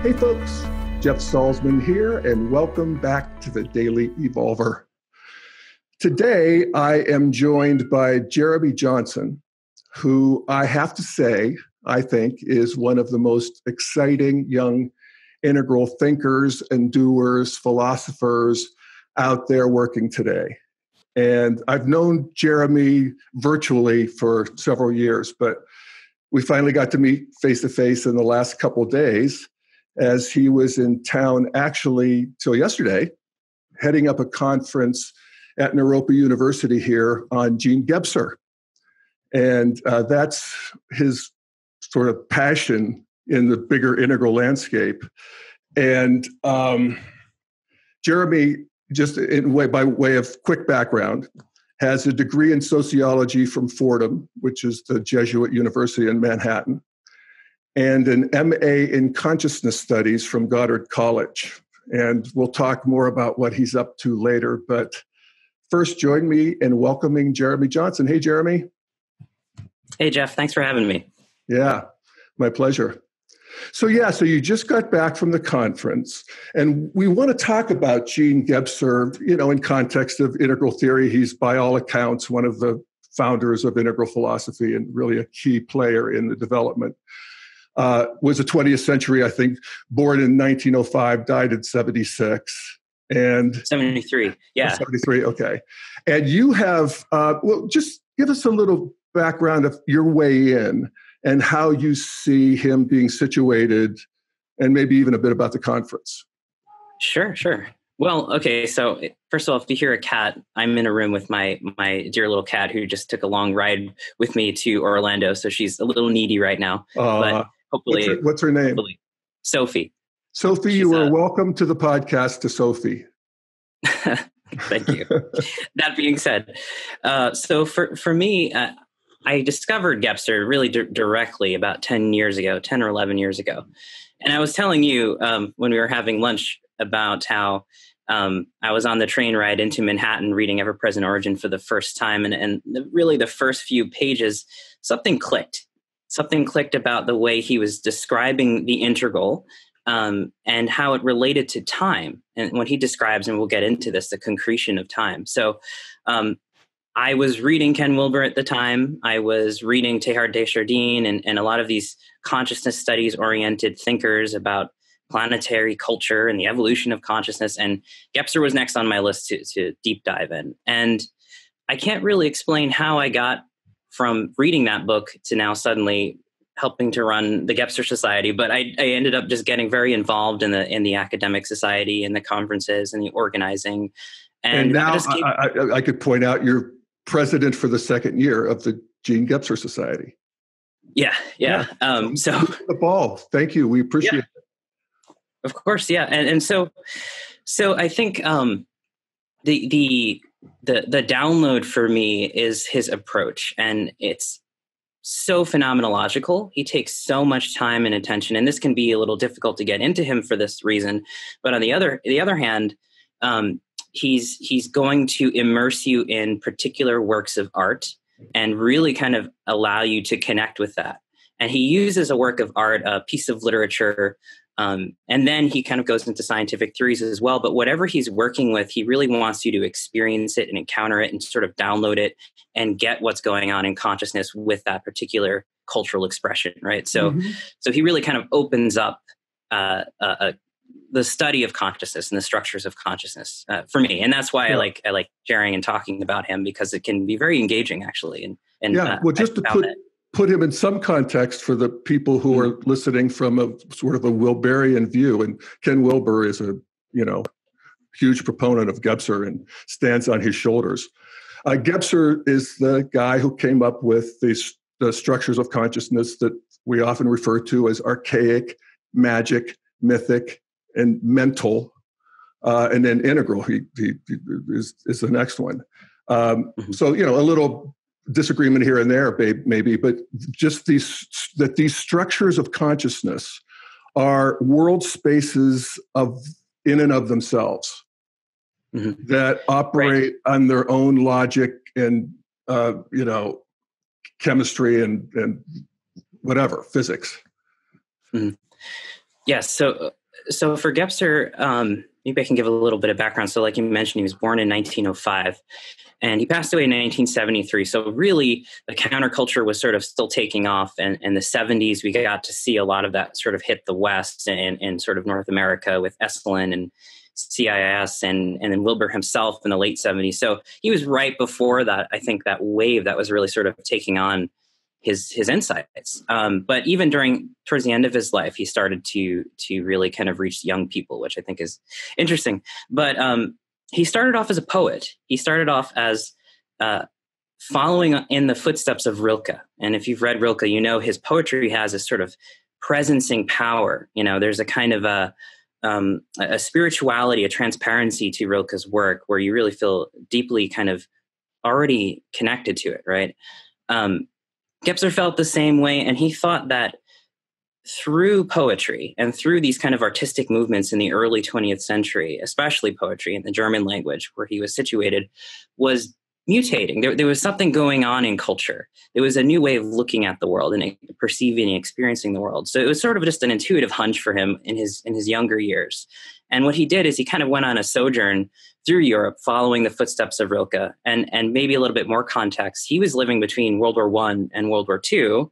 Hey folks, Jeff Salzman here, and welcome back to the Daily Evolver. Today, I am joined by Jeremy Johnson, who I have to say, I think is one of the most exciting young integral thinkers and doers, philosophers out there working today. And I've known Jeremy virtually for several years, but we finally got to meet face-to-face in the last couple of days as he was in town actually till yesterday, heading up a conference at Naropa University here on Jean Gebser. And that's his sort of passion in the bigger integral landscape. And Jeremy, just by way of quick background, has a degree in sociology from Fordham, which is the Jesuit University in Manhattan, and an MA in consciousness studies from Goddard College. And we'll talk more about what he's up to later. But first, join me in welcoming Jeremy Johnson. Hey, Jeremy. Hey, Jeff. Thanks for having me. Yeah, my pleasure. So you just got back from the conference, and we want to talk about Jean Gebser, in context of integral theory. He's, by all accounts, one of the founders of integral philosophy and really a key player in the development. Was a 20th century, I think, born in 1905, died in 76. And 73, yeah. 73, okay. And you have, just give us a little background of your way in and how you see him being situated, and maybe even a bit about the conference. Sure. Well, okay, so first of all, if you hear a cat, I'm in a room with my dear little cat who just took a long ride with me to Orlando, so she's a little needy right now. But hopefully, what's her name? Sophie. Sophie, you are welcome to the podcast, to Sophie. Thank you. That being said, so for me, I discovered Gebser really directly about 10 or 11 years ago. And I was telling you when we were having lunch about how I was on the train ride into Manhattan reading Ever-Present Origin for the first time. And really the first few pages, something clicked. Something clicked about the way he was describing the integral and how it related to time. And when he describes, and we'll get into this, the concretion of time. So I was reading Ken Wilber at the time. I was reading Teilhard de Chardin and a lot of these consciousness studies oriented thinkers about planetary culture and the evolution of consciousness. And Gebser was next on my list to deep dive in. And I can't really explain how I got from reading that book to now suddenly helping to run the Gebser Society. But I ended up just getting very involved in the academic society and the conferences and the organizing. And now I could point out you're president for the second year of the Jean Gebser Society. Yeah. So the ball. Thank you. We appreciate it. Of course. Yeah. And so I think the download for me is his approach, and it's so phenomenological. He takes so much time and attention, and this can be a little difficult to get into him for this reason. But on the other hand, he's going to immerse you in particular works of art and really kind of allow you to connect with that. And he uses a work of art, a piece of literature, and then he kind of goes into scientific theories as well. But whatever he's working with, he really wants you to experience it and encounter it and sort of download it and get what's going on in consciousness with that particular cultural expression, right? So he really kind of opens up the study of consciousness and the structures of consciousness for me. And that's why I like sharing and talking about him, because it can be very engaging, actually. Just to put him in some context for the people who are listening from a sort of a Wilberian view. And Ken Wilber is a, huge proponent of Gebser and stands on his shoulders. Gebser is the guy who came up with the structures of consciousness that we often refer to as archaic, magic, mythic, and mental, and then integral. He is the next one. So a little disagreement here and there, maybe, but just these structures of consciousness are world spaces in and of themselves that operate on their own logic and chemistry and whatever, physics. Yes. So for Gebser, maybe I can give a little bit of background. So like you mentioned, he was born in 1905 and he passed away in 1973. So really the counterculture was sort of still taking off. And in the 70s, we got to see a lot of that sort of hit the West and sort of North America with Esalen and CIS and then Wilbur himself in the late 70s. So he was right before that, I think, that wave that was really sort of taking on his insights. But even towards the end of his life, he started to really kind of reach young people, which I think is interesting. But he started off as a poet. He started off as following in the footsteps of Rilke. And if you've read Rilke, you know his poetry has a sort of presencing power. You know, there's a kind of a spirituality, a transparency to Rilke's work where you really feel deeply kind of already connected to it, right? Gebser felt the same way, and he thought that through poetry and through these kind of artistic movements in the early 20th century, especially poetry in the German language where he was situated, was mutating. There was something going on in culture. There was a new way of looking at the world and perceiving and experiencing the world. So it was sort of just an intuitive hunch for him in his younger years. And what he did is he kind of went on a sojourn through Europe, following the footsteps of Rilke. And maybe a little bit more context, he was living between World War I and World War II.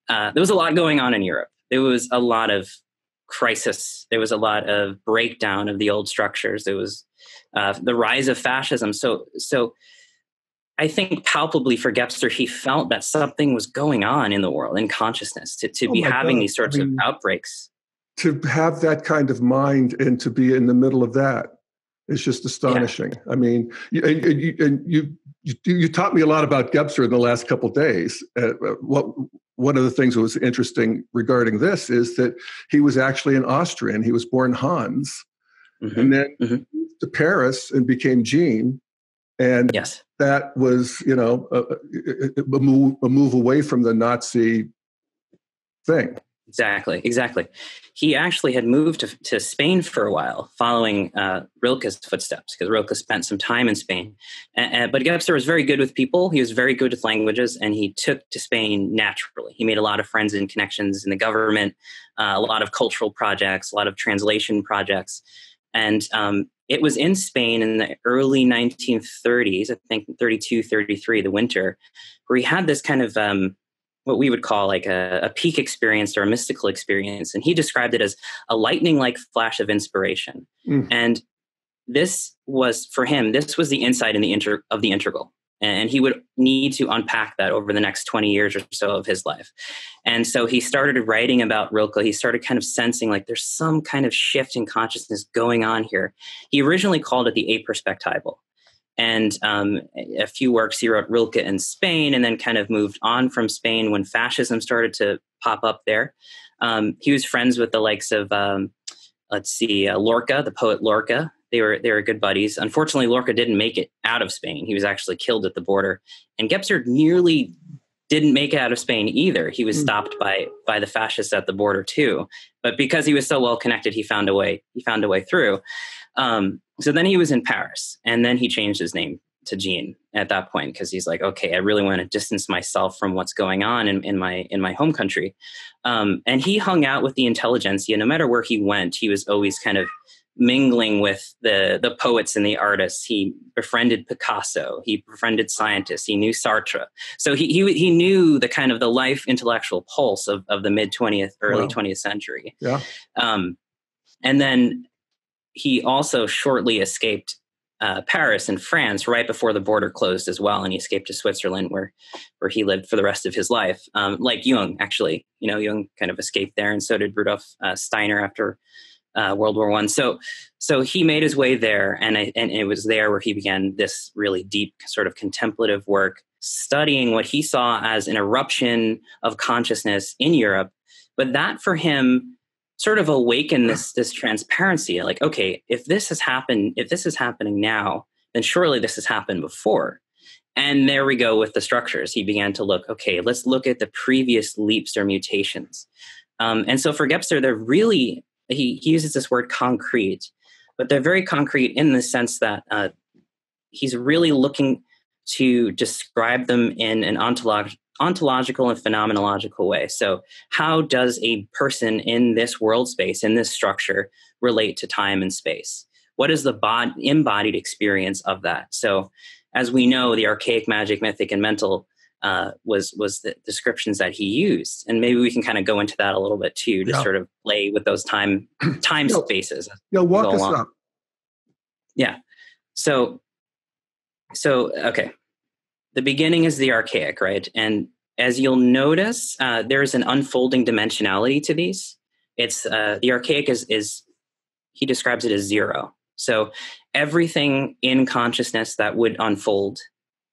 There was a lot going on in Europe. There was a lot of crisis. There was a lot of breakdown of the old structures. There was the rise of fascism. So I think palpably for Gebser, he felt that something was going on in the world, in consciousness, to be having these sorts of outbreaks. To have that kind of mind and to be in the middle of that is just astonishing. Yeah. I mean, you taught me a lot about Gebser in the last couple of days. One of the things that was interesting regarding this is that he was actually an Austrian. He was born Hans, and then moved to Paris and became Jean. And that was, you know, a move away from the Nazi thing. Exactly. He actually had moved to Spain for a while, following Rilke's footsteps, because Rilke spent some time in Spain. But Gebser was very good with people. He was very good with languages, and he took to Spain naturally. He made a lot of friends and connections in the government, a lot of cultural projects, a lot of translation projects. And it was in Spain in the early 1930s, I think 32, 33, the winter, where he had this kind of what we would call like a peak experience or a mystical experience. And he described it as a lightning-like flash of inspiration. And this was, for him, this was the insight in the integral. And he would need to unpack that over the next 20 years or so of his life. And so he started writing about Rilke. He started kind of sensing like there's some kind of shift in consciousness going on here. He originally called it the aperspectival. And a few works he wrote Rilke in Spain, and then kind of moved on from Spain when fascism started to pop up there. He was friends with the likes of, Lorca, the poet Lorca. They were good buddies. Unfortunately, Lorca didn't make it out of Spain. He was actually killed at the border. And Gebser nearly didn't make it out of Spain either. He was stopped by the fascists at the border too. But because he was so well connected, he found a way through. So then he was in Paris, and then he changed his name to Jean at that point, because he's like, okay, I really want to distance myself from what's going on in my home country. And he hung out with the intelligentsia. No matter where he went, he was always kind of mingling with the poets and the artists. He befriended Picasso. He befriended scientists. He knew Sartre. So he knew the kind of the life intellectual pulse of the mid 20th, early 20th century. Yeah. And then he also shortly escaped Paris and France right before the border closed as well. And he escaped to Switzerland where he lived for the rest of his life. Like Jung, actually, Jung kind of escaped there, and so did Rudolf Steiner after World War I. So he made his way there, and it was there where he began this really deep sort of contemplative work, studying what he saw as an eruption of consciousness in Europe. But that for him sort of awakened this transparency. Like, okay, if this is happening now, then surely this has happened before. And there we go with the structures. He began to look, okay, let's look at the previous leaps or mutations. And so for Gebser, they're really, he uses this word concrete, but they're very concrete in the sense that he's really looking to describe them in an ontological and phenomenological way. So how does a person in this world space, in this structure, relate to time and space? What is the embodied experience of that? So as we know, the archaic, magic, mythic, and mental was the descriptions that he used. And maybe we can kind of go into that a little bit too, to sort of play with those time spaces. Walk us up. Yeah. So okay. The beginning is the archaic, right? And as you'll notice, there's an unfolding dimensionality to these. It's the archaic is he describes it as zero. So everything in consciousness that would unfold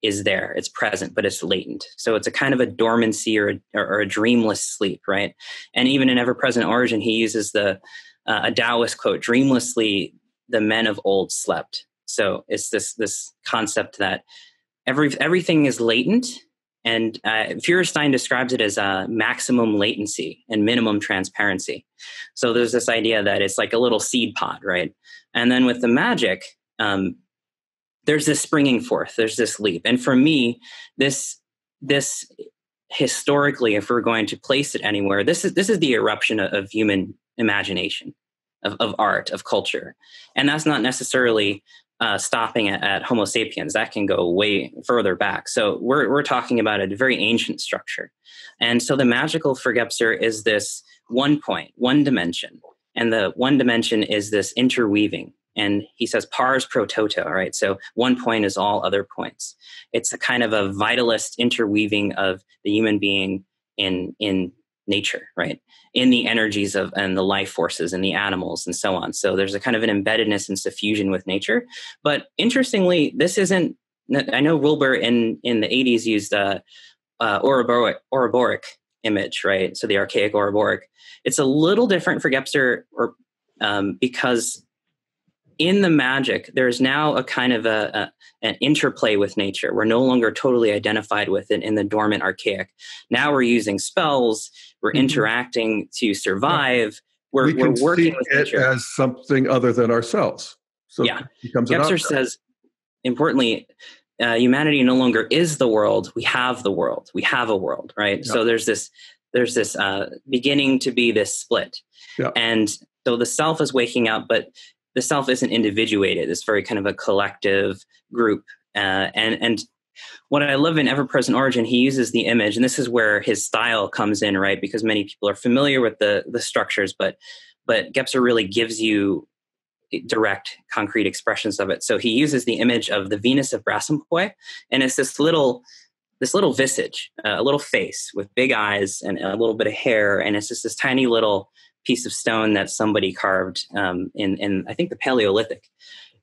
is there. It's present, but it's latent. So it's a kind of a dormancy or a dreamless sleep, right? And even in Ever-Present Origin, he uses a Taoist quote, "Dreamlessly, the men of old slept." So it's this concept that everything is latent, and Feuerstein describes it as maximum latency and minimum transparency. So there's this idea that it's like a little seed pod, right? And then with the magic, there's this springing forth, there's this leap. And for me, this historically, if we're going to place it anywhere, this is the eruption of human imagination, of art, of culture. And that's not necessarily stopping at Homo sapiens. That can go way further back. So we're talking about a very ancient structure. And so the magical for Gebser is this one point, one dimension. And the one dimension is this interweaving. And he says pars pro toto, right? So one point is all other points. It's a kind of a vitalist interweaving of the human being in nature, right? In the energies and the life forces and the animals and so on. So there's a kind of an embeddedness and suffusion with nature. But interestingly, this isn't, I know Wilbur in the 80s used Ouroboros image, right? So the archaic Ouroboros. It's a little different for Gebser because in the magic, there's now a kind of an interplay with nature. We're no longer totally identified with it in the dormant archaic. Now we're using spells. We're interacting to survive. We're working with nature as something other than ourselves. So it becomes Gebser says, importantly, humanity no longer is the world. We have the world. We have a world, right? Yeah. So there's this beginning to be this split. Yeah. And so the self is waking up, but the self isn't individuated. It's very kind of a collective group. And what I love in Ever-Present Origin, he uses the image, and this is where his style comes in, right? Because many people are familiar with the structures, but Gebser really gives you direct, concrete expressions of it. So he uses the image of the Venus of Brassempouy, and it's this little visage, a little face with big eyes and a little bit of hair, and it's just this tiny little piece of stone that somebody carved in I think the Paleolithic.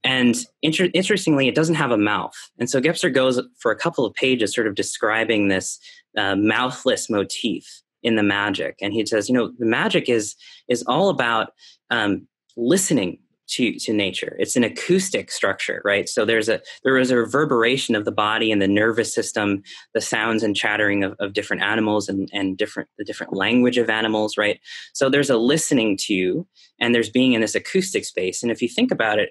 And interestingly, it doesn't have a mouth. And so Gebser goes for a couple of pages sort of describing this mouthless motif in the magic. And he says, the magic is all about listening to nature. It's an acoustic structure, right? So there is a reverberation of the body and the nervous system, the sounds and chattering of different animals and the different language of animals, right? So there's a listening to, and there's being in this acoustic space. And if you think about it,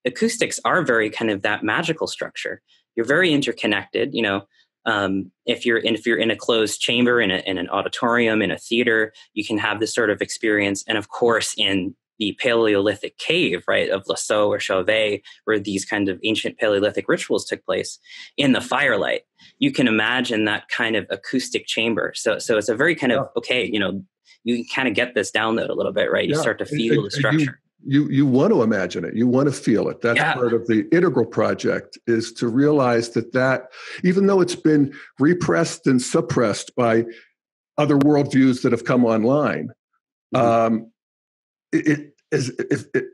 acoustics are very kind of that magical structure. You're very interconnected. If you're in a closed chamber, in an auditorium, in a theater, you can have this sort of experience. And of course, in the Paleolithic cave, right, of Lascaux or Chauvet, where these kind of ancient Paleolithic rituals took place, in the firelight, you can imagine that kind of acoustic chamber. So it's a very kind of, you can kind of get this download a little bit, right? You start to feel the structure. You want to imagine it. You want to feel it. That's part of the integral project, is to realize that even though it's been repressed and suppressed by other worldviews that have come online, it is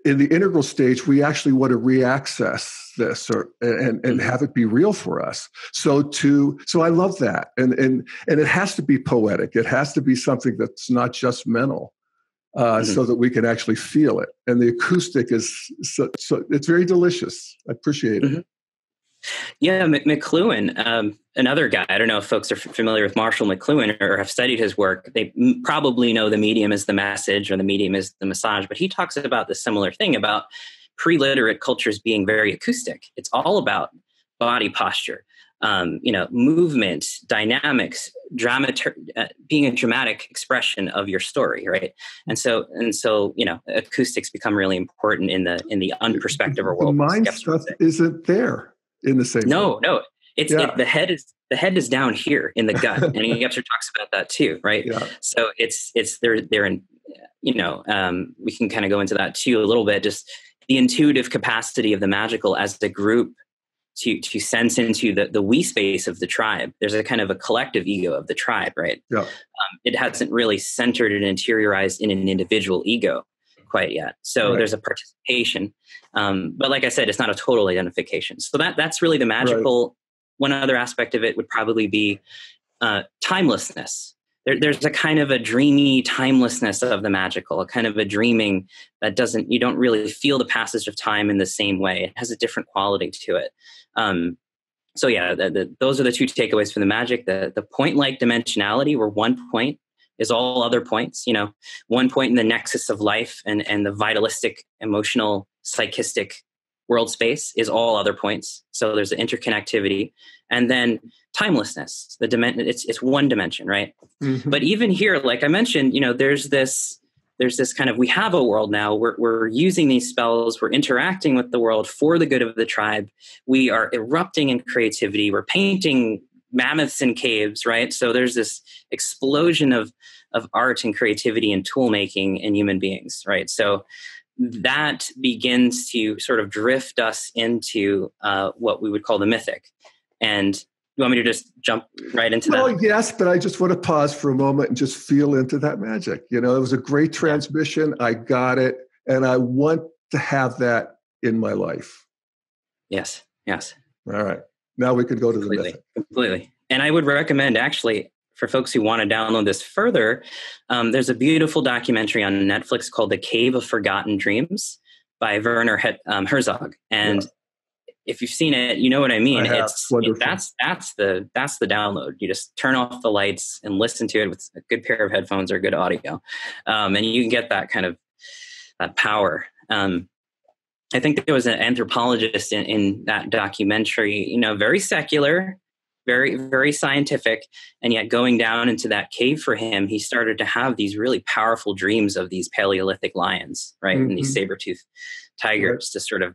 in the integral stage, we actually want to reaccess this and have it be real for us. So I love that. And it has to be poetic. It has to be something that's not just mental. So that we can actually feel it. And the acoustic is so it's very delicious. I appreciate it. Yeah, McLuhan, another guy, I don't know if folks are familiar with Marshall McLuhan or have studied his work. They probably know the medium is the message or the medium is the massage, but he talks about the similar thing about pre-literate cultures being very acoustic. It's all about body posture, movement, dynamics, being a dramatic expression of your story, right? And so, acoustics become really important in the unperspective or The world. mind stuff isn't there in the same way. No. The head is down here in the gut, and Gebser talks about that too, right? Yeah. So they're in, we can kind of go into that too a little bit, just the intuitive capacity of the magical as the group to sense into the we space of the tribe. There's a kind of a collective ego of the tribe, right? Yeah. It hasn't really centered and interiorized in an individual ego quite yet. So there's a participation. But like I said, it's not a total identification. So that's really the magical. Right. One other aspect of it would probably be timelessness. There's a kind of a dreamy timelessness of the magical, a kind of a dreaming that you don't really feel the passage of time in the same way. It has a different quality to it. So yeah, those are the two takeaways from the magic. The point-like dimensionality, where one point is all other points, one point in the nexus of life and the vitalistic, emotional, psychistic world space is all other points. So there's an interconnectivity. And then timelessness, it's one dimension, right? Mm-hmm. But even here, like I mentioned, there's this kind of, we have a world now, we're using these spells, we're interacting with the world for the good of the tribe. We are erupting in creativity. We're painting mammoths in caves, right? So there's this explosion of art and creativity and tool making in human beings, right? So that begins to sort of drift us into what we would call the mythic. And you want me to just jump right into that? Well, yes, but I just want to pause for a moment and just feel into that magic. It was a great transmission. I got it. And I want to have that in my life. Yes. All right. Now we can go to the mythic. Completely. And I would recommend, actually, for folks who want to download this further, there's a beautiful documentary on Netflix called The Cave of Forgotten Dreams by Werner Herzog. And if you've seen it, you know what I mean. That's the download. You just turn off the lights and listen to it with a good pair of headphones or good audio. And you can get that kind of that power. I think there was an anthropologist in that documentary, very secular, very, very scientific. And yet going down into that cave for him, he started to have these really powerful dreams of these Paleolithic lions, right? Mm-hmm. And these saber-toothed tigers, to sort of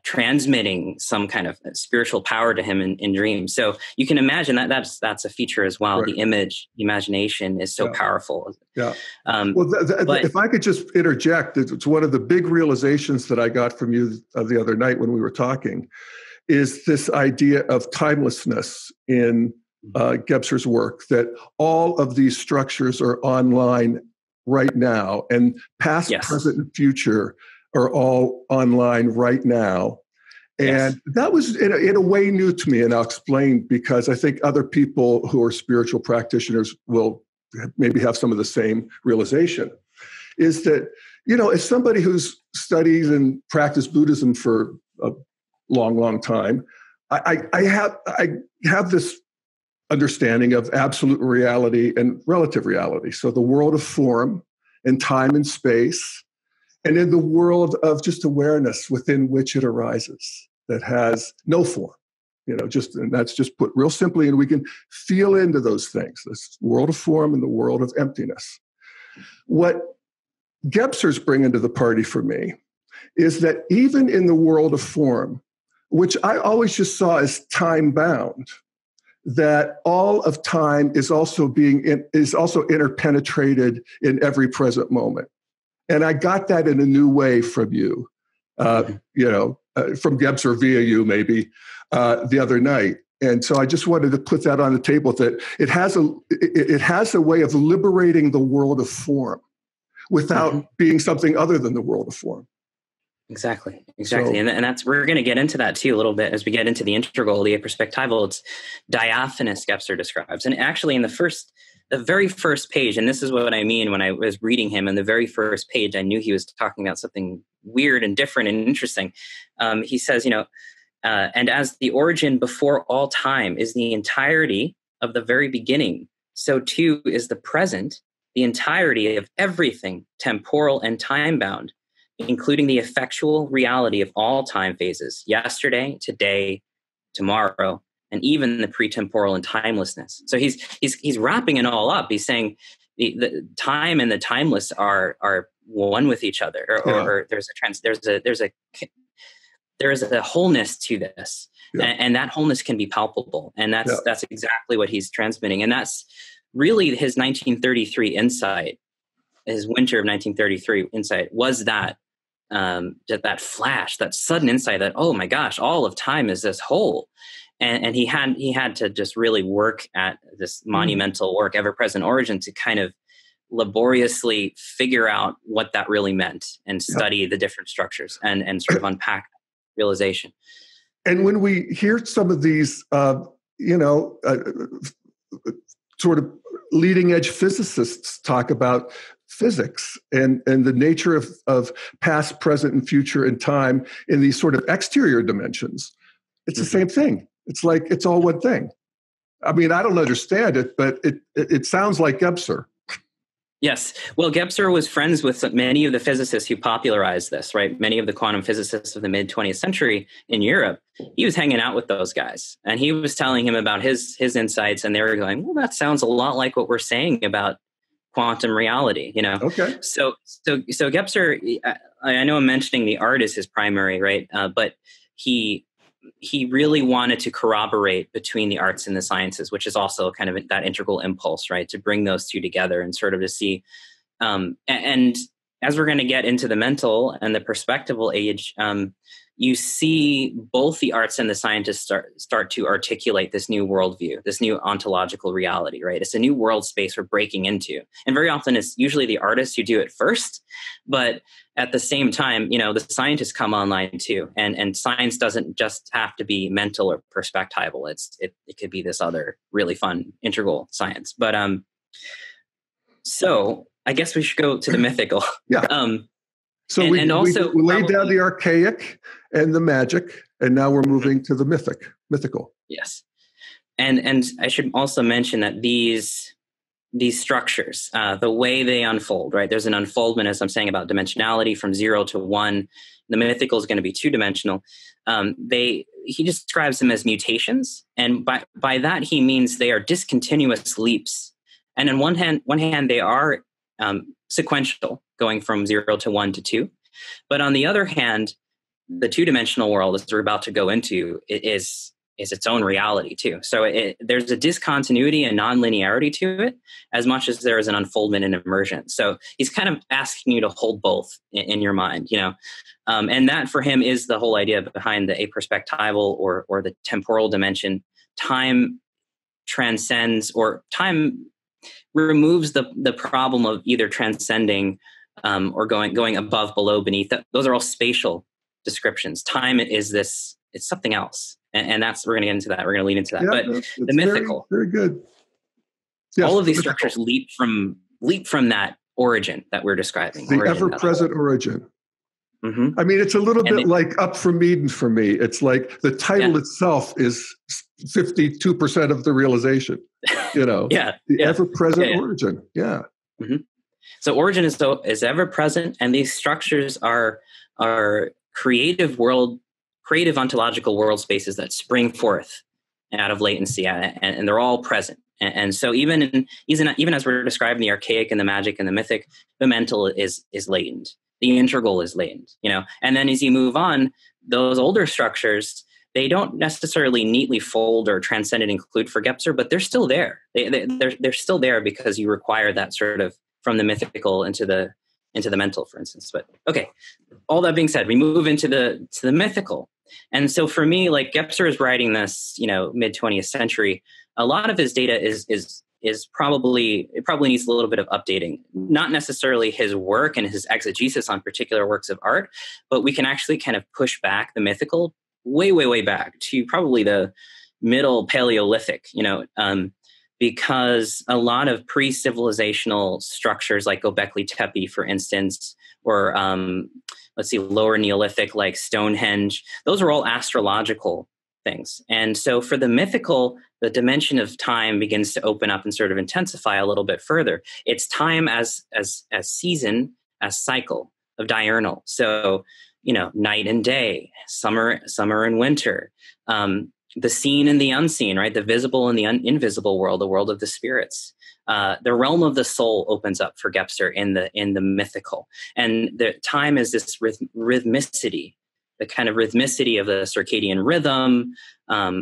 transmitting some kind of spiritual power to him in dreams. So you can imagine that's a feature as well. Right. The image, the imagination is so powerful. Yeah. If I could just interject, it's one of the big realizations that I got from you the other night when we were talking, is this idea of timelessness in Gebser's work, that all of these structures are online right now, and past, present, and future are all online right now. And that was in a way new to me, and I'll explain, because I think other people who are spiritual practitioners will maybe have some of the same realization, is that, as somebody who's studied and practiced Buddhism for a long, long time, I have this understanding of absolute reality and relative reality. So the world of form and time and space, and in the world of just awareness within which it arises, that has no form, and that's just put real simply, and we can feel into those things, this world of form and the world of emptiness. What Gebser's bringing to the party for me is that even in the world of form, which I always just saw as time-bound, that all of time is also interpenetrated in every present moment. And I got that in a new way from you, from Gebser via you maybe the other night. And so I just wanted to put that on the table, that it has a way of liberating the world of form without being something other than the world of form. Exactly. So, and that's, we're going to get into that too a little bit as we get into the integral, the perspectival. It's diaphanous, Gebser describes. And actually in the very first page, and this is what I mean when I was reading him, in the very first page, I knew he was talking about something weird and different and interesting. He says, and as the origin before all time is the entirety of the very beginning, so too is the present, the entirety of everything temporal and time-bound. including the effectual reality of all time phases, yesterday, today, tomorrow, and even the pretemporal and timelessness. So he's wrapping it all up. He's saying the time and the timeless are one with each other, or there's a wholeness to this, and that wholeness can be palpable, and that's exactly what he's transmitting, and that's really his 1933 insight. His winter of 1933 insight was that flash, that sudden insight that, oh my gosh, all of time is this whole. And he had to just really work at this monumental work, ever-present origin, to kind of laboriously figure out what that really meant and study the different structures and sort of unpack realization. And when we hear some of these, sort of leading edge physicists talk about physics and the nature of past, present, and future and time in these sort of exterior dimensions, it's the same thing. It's like it's all one thing. I mean, I don't understand it, but it sounds like Gebser. Yes. Well, Gebser was friends with many of the physicists who popularized this, right? Many of the quantum physicists of the mid-20th century in Europe. He was hanging out with those guys, and he was telling him about his insights, and they were going, well, that sounds a lot like what we're saying about quantum reality, Okay. So Gebser, I know I'm mentioning the art is his primary, right? But he really wanted to corroborate between the arts and the sciences, which is also kind of that integral impulse, right? To bring those two together and sort of to see, and as we're going to get into the mental and the perspectival age, you see both the arts and the scientists start to articulate this new worldview, this new ontological reality, right? It's a new world space we're breaking into. And very often it's usually the artists who do it first, but at the same time, the scientists come online too. And science doesn't just have to be mental or perspectival. It could be this other really fun integral science. But so I guess we should go to the mythical. So we laid down the archaic and the magic, and now we're moving to the mythical. Yes. And I should also mention that these structures, the way they unfold, right? There's an unfoldment, as I'm saying, about dimensionality from 0 to 1. The mythical is going to be 2-dimensional. He describes them as mutations. And by that, he means they are discontinuous leaps. And on one hand, they are sequential, going from 0 to 1 to 2. But on the other hand, the 2-dimensional world, as we're about to go into, is its own reality too. So there's a discontinuity and non-linearity to it, as much as there is an unfoldment and immersion. So he's kind of asking you to hold both in your mind, and that for him is the whole idea behind the aperspectival or the temporal dimension. Time transcends, or time removes the problem of either transcending or going above, below, beneath. Those are all spatial descriptions. Time is this; it's something else, and that's we're going to get into that. We're going to lead into that. But the mythical, very good. Yes, all of these structures leap from that origin that we're describing. The ever-present origin. Mm-hmm. I mean, it's a little bit like Up from Eden for me. It's like the title itself is 52% of the realization. The ever-present origin. Yeah. Mm-hmm. So origin is ever-present, and these structures are creative ontological world spaces that spring forth out of latency, and they're all present. And so even as we're describing the archaic and the magic and the mythic, the mental is latent. The integral is latent, And then as you move on, those older structures, they don't necessarily neatly fold or transcend and include for Gebser, but they're still there. They're still there because you require that sort of from the mythical into the mental, for instance. But okay, all that being said, we move into the mythical. And so for me, like Gebser is writing this, mid-20th century, a lot of his data is probably needs a little bit of updating. Not necessarily his work and his exegesis on particular works of art, but we can actually kind of push back the mythical way, way, way back to probably the middle Paleolithic, because a lot of pre-civilizational structures like Göbekli Tepe, for instance, or lower Neolithic like Stonehenge, those are all astrological things. And so for the mythical, the dimension of time begins to open up and sort of intensify a little bit further. It's time as season, as cycle. diurnal. So, night and day, summer and winter, the seen and the unseen, right? The visible and the invisible world, the world of the spirits. The realm of the soul opens up for Gebser in the mythical, and the time is this rhythmicity, the kind of rhythmicity of the circadian rhythm,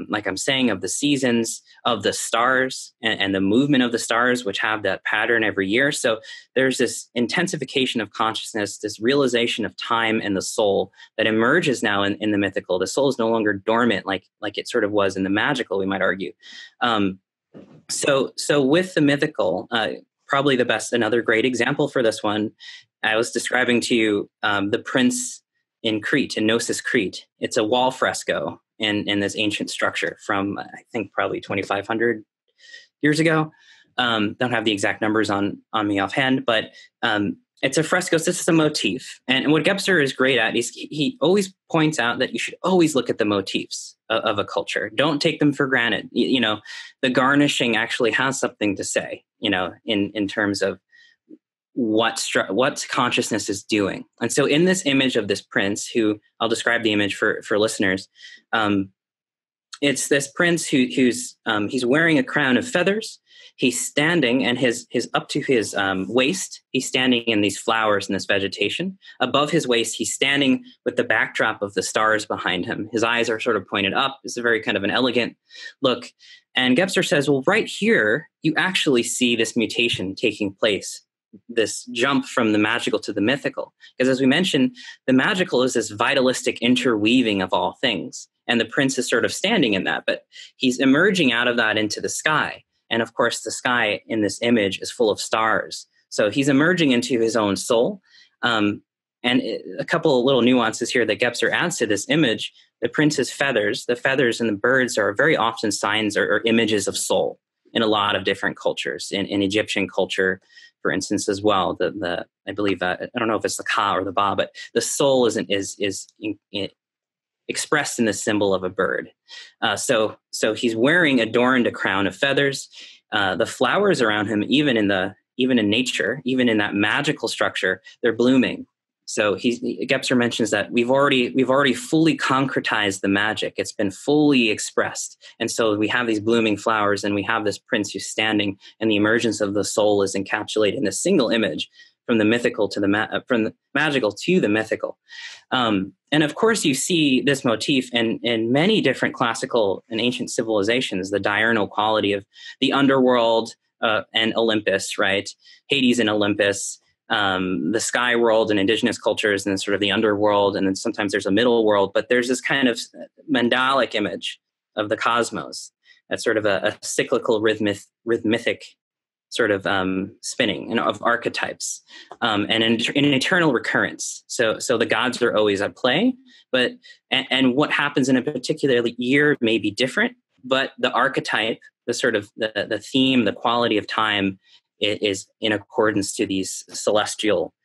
like I'm saying, of the seasons, of the stars, and the movement of the stars, which have that pattern every year. So there's this intensification of consciousness, this realization of time and the soul that emerges now in the mythical. The soul is no longer dormant like it sort of was in the magical, we might argue. So with the mythical, probably another great example for this one, I was describing to you the prince in Crete, in Knossos, Crete. It's a wall fresco in this ancient structure from, I think, probably 2,500 years ago. Don't have the exact numbers on me offhand, but it's a fresco. So this is a motif. And what Gebser is great at is he always points out that you should always look at the motifs of a culture. Don't take them for granted. The garnishing actually has something to say, in terms of what consciousness is doing. And so in this image of this prince, who I'll describe the image for listeners, it's this prince he's wearing a crown of feathers. He's standing, and his up to his waist, he's standing in these flowers and this vegetation. Above his waist, he's standing with the backdrop of the stars behind him. His eyes are sort of pointed up. It's a very kind of an elegant look. And Gebser says, well, right here, you actually see this mutation taking place, this jump from the magical to the mythical. Because as we mentioned, the magical is this vitalistic interweaving of all things. And the prince is sort of standing in that, but he's emerging out of that into the sky. And of course, the sky in this image is full of stars. So he's emerging into his own soul. And a couple of little nuances here that Gebser adds to this image. The prince's feathers, the feathers and the birds are very often signs or images of soul in a lot of different cultures. In Egyptian culture, for instance, as well, I believe, I don't know if it's the ka or the ba, but the soul is expressed in the symbol of a bird. So he's adorned a crown of feathers. The flowers around him, even in nature, even in that magical structure, they're blooming. So Gebser mentions that we've already fully concretized the magic. It's been fully expressed. And so we have these blooming flowers, and we have this prince who's standing, and the emergence of the soul is encapsulated in a single image, from the mythical to from the magical to the mythical. And of course, you see this motif in many different classical and ancient civilizations, the diurnal quality of the underworld and Olympus, right? Hades and Olympus, the sky world and indigenous cultures, and then sort of the underworld. And then sometimes there's a middle world, but there's this kind of mandalic image of the cosmos. That's sort of a cyclical rhythmic sort of spinning and of archetypes, and an eternal recurrence. So the gods are always at play, but and what happens in a particular year may be different, but the archetype, the sort of the theme, the quality of time is in accordance to these celestial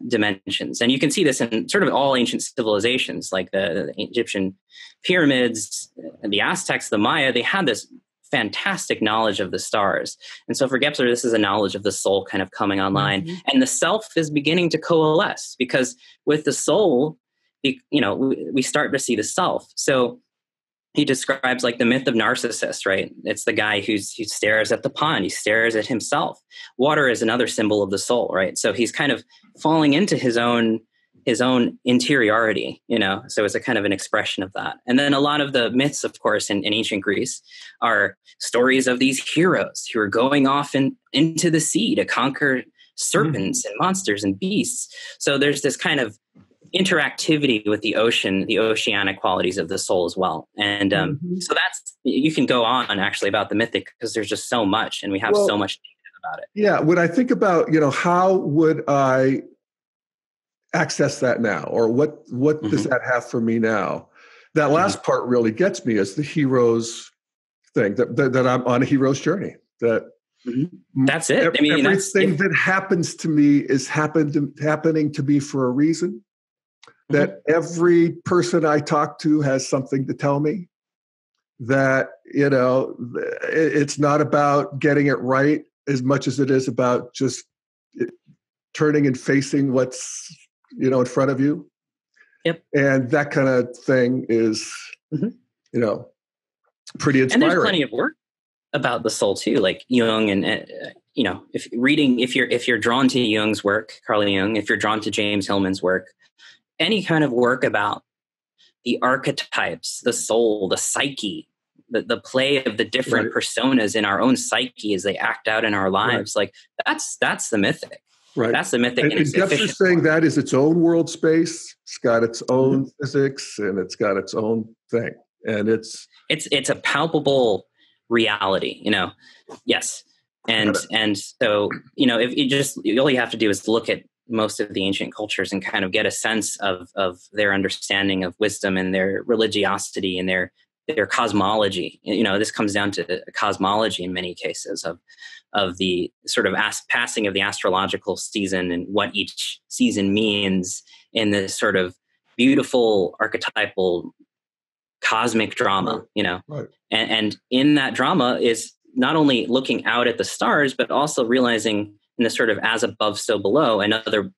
dimensions. And you can see this in sort of all ancient civilizations, like the Egyptian pyramids, the Aztecs, the Maya. They had this fantastic knowledge of the stars. And so for Gebser, this is a knowledge of the soul kind of coming online. Mm-hmm. And the self is beginning to coalesce, because with the soul, we start to see the self. So he describes like the myth of Narcissus, right? It's the guy who stares at the pond. He stares at himself. Water is another symbol of the soul, right? So he's kind of falling into his own interiority, so it's a kind of an expression of that. And then a lot of the myths, of course, in ancient Greece are stories of these heroes who are going off into the sea to conquer serpents and monsters and beasts. So there's this kind of interactivity with the ocean, the oceanic qualities of the soul as well. And so you can go on actually about the mythic, because there's just so much, and we have so much data about it. Yeah. When I think about, how would I access that now, or what does that have for me now? That last part really gets me, as the heroes thing, that I'm on a hero's journey. That's it. Everything that happens to me is happening to me for a reason. That every person I talk to has something to tell me. That it's not about getting it right as much as it is about just turning and facing what's in front of you. Yep. And that kind of thing is, pretty inspiring. And there's plenty of work about the soul too, like Jung, and if you're drawn to Jung's work, Carl Jung, if you're drawn to James Hillman's work, any kind of work about the archetypes, the soul, the psyche, the play of the different personas in our own psyche as they act out in our lives, like that's the mythic. Right. That's the mythic. And Gebser's saying that is its own world space. It's got its own physics, and it's got its own thing. And it's a palpable reality, Yes. And so, if all you have to do is look at most of the ancient cultures and kind of get a sense of their understanding of wisdom and their religiosity and their cosmology. This comes down to cosmology in many cases of the sort of passing of the astrological season and what each season means in this sort of beautiful archetypal cosmic drama, Right. And in that drama is not only looking out at the stars, but also realizing in the sort of as above, so below. Another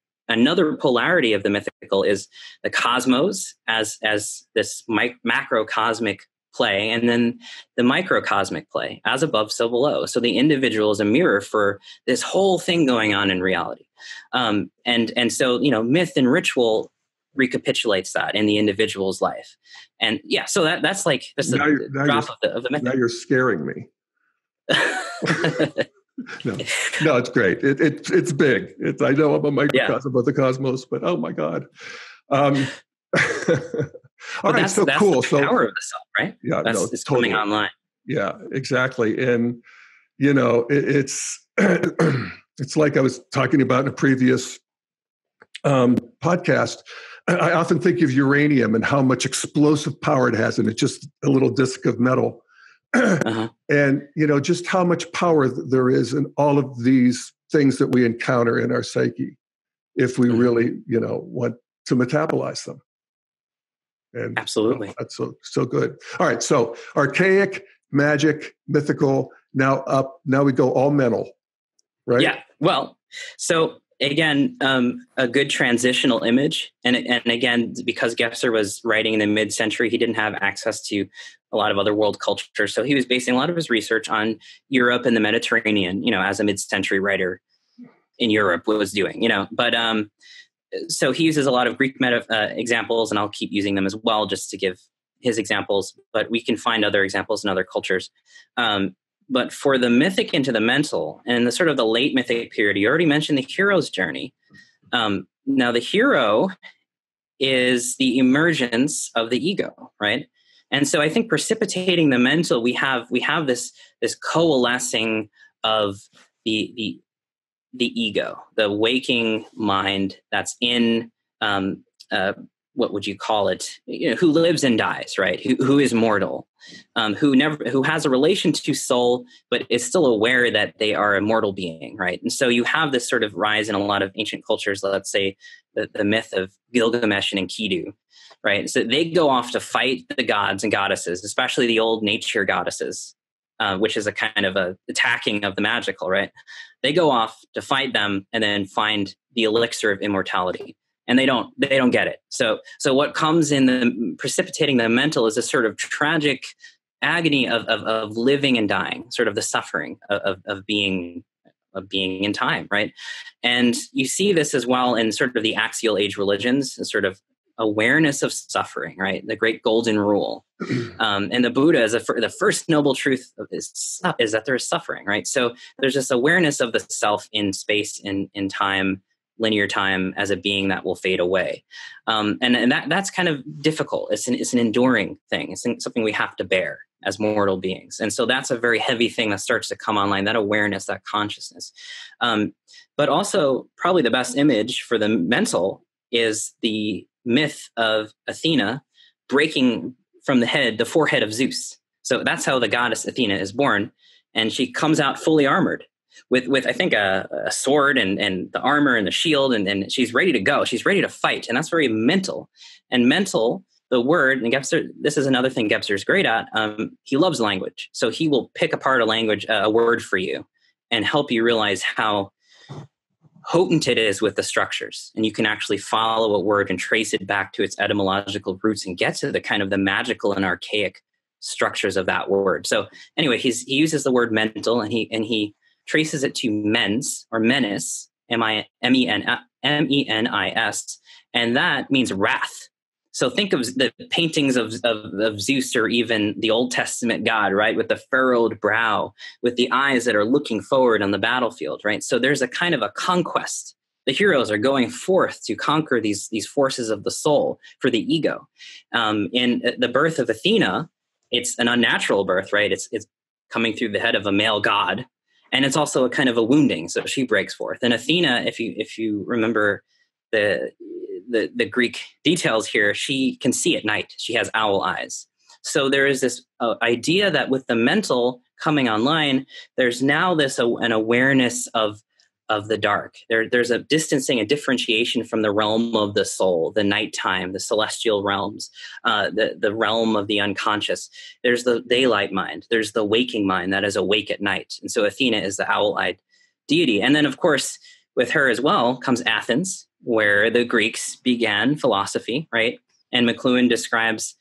polarity of the mythical is the cosmos as this macrocosmic play, and then the microcosmic play, as above, so below. So the individual is a mirror for this whole thing going on in reality. And so, myth and ritual recapitulates that in the individual's life. And so that's the drop of the myth. Now you're scaring me. No, it's great. It's big. I know I'm a microcosm of the cosmos, but oh my God. All right, that's so cool. The power of the self, right? Yeah, it's totally coming online. Yeah, exactly. And it's it's like I was talking about in a previous podcast. I often think of uranium and how much explosive power it has, and it's just a little disc of metal. And just how much power there is in all of these things that we encounter in our psyche, if we really want to metabolize them. And absolutely, that's so good. All right, so archaic, magic, mythical. Now we go all mental, right? Yeah. Well, so again, a good transitional image, and again, because Gebser was writing in the mid-century, he didn't have access to a lot of other world cultures, so he was basing a lot of his research on Europe and the Mediterranean, as a mid-century writer in Europe was doing, But so he uses a lot of Greek examples, and I'll keep using them as well, just to give his examples. But we can find other examples in other cultures. But for the mythic into the mental, and the sort of the late mythic period, you already mentioned the hero's journey. Now, the hero is the emergence of the ego, right? And so I think precipitating the mental, we have this coalescing of the ego, the waking mind that's in what would you call it? Who lives and dies, right? Who is mortal, who has a relation to soul, but is still aware that they are a mortal being, right? And so you have this sort of rise in a lot of ancient cultures. Let's say the myth of Gilgamesh and Enkidu, right? So they go off to fight the gods and goddesses, especially the old nature goddesses, which is a kind of a attacking of the magical, right? They go off to fight them and then find the elixir of immortality. And they don't get it. So what comes in the precipitating the mental is a sort of tragic agony of living and dying, sort of the suffering of being in time, right? And you see this as well in sort of the axial age religions, a sort of awareness of suffering, right? The great golden rule. And the Buddha is the first noble truth is that there is suffering, right? So there's this awareness of the self in space, in time, linear time, as a being that will fade away. And that's kind of difficult. It's an enduring thing. It's something we have to bear as mortal beings. And so that's a very heavy thing that starts to come online, that awareness, that consciousness. But also probably the best image for the mental is the myth of Athena breaking from the forehead of Zeus. So that's how the goddess Athena is born. And she comes out fully armored with I think a sword and the armor and the shield, and she's ready to go. She's ready to fight. And that's very mental. And mental, the word, and Gebser, this is another thing Gebser's great at. He loves language. So he will pick apart a word for you and help you realize how potent it is with the structures. And you can actually follow a word and trace it back to its etymological roots and get to the kind of the magical and archaic structures of that word. So anyway, he uses the word mental, and he traces it to mens or menis, menis, and that means wrath. So think of the paintings of Zeus, or even the Old Testament God, right? With the furrowed brow, with the eyes that are looking forward on the battlefield, right? So there's a kind of a conquest. The heroes are going forth to conquer these forces of the soul for the ego. In the birth of Athena, it's an unnatural birth, right? It's coming through the head of a male god. And it's also a kind of a wounding. So she breaks forth. And Athena, if you remember the Greek details here, she can see at night. She has owl eyes. So there is this idea that with the mental coming online, there's now an awareness of the dark. There's a distancing, a differentiation from the realm of the soul, the nighttime, the celestial realms, the realm of the unconscious. There's the daylight mind. There's the waking mind that is awake at night. And so Athena is the owl-eyed deity. And then, of course, with her as well comes Athens, where the Greeks began philosophy, right? And McLuhan describes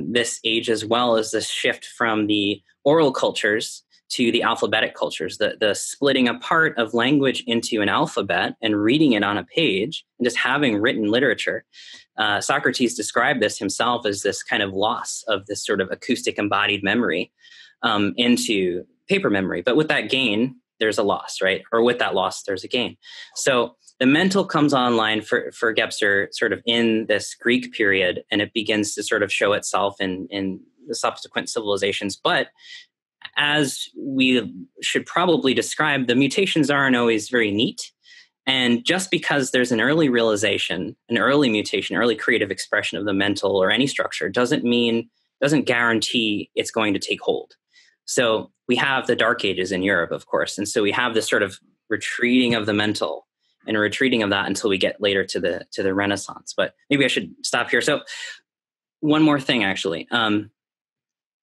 this age as well as this shift from the oral cultures to the alphabetic cultures, the splitting apart of language into an alphabet and reading it on a page and just having written literature. Socrates described this himself as this kind of loss of this sort of acoustic embodied memory into paper memory. But with that gain, there's a loss, right? Or with that loss, there's a gain. So the mental comes online for Gebser sort of in this Greek period, and it begins to sort of show itself in the subsequent civilizations. But as we should probably describe, the mutations aren't always very neat. And just because there's an early realization, an early mutation, early creative expression of the mental or any structure doesn't guarantee it's going to take hold. So we have the Dark Ages in Europe, of course. And so we have this sort of retreating of the mental and a retreating of that until we get later to the Renaissance. But maybe I should stop here. So one more thing, actually.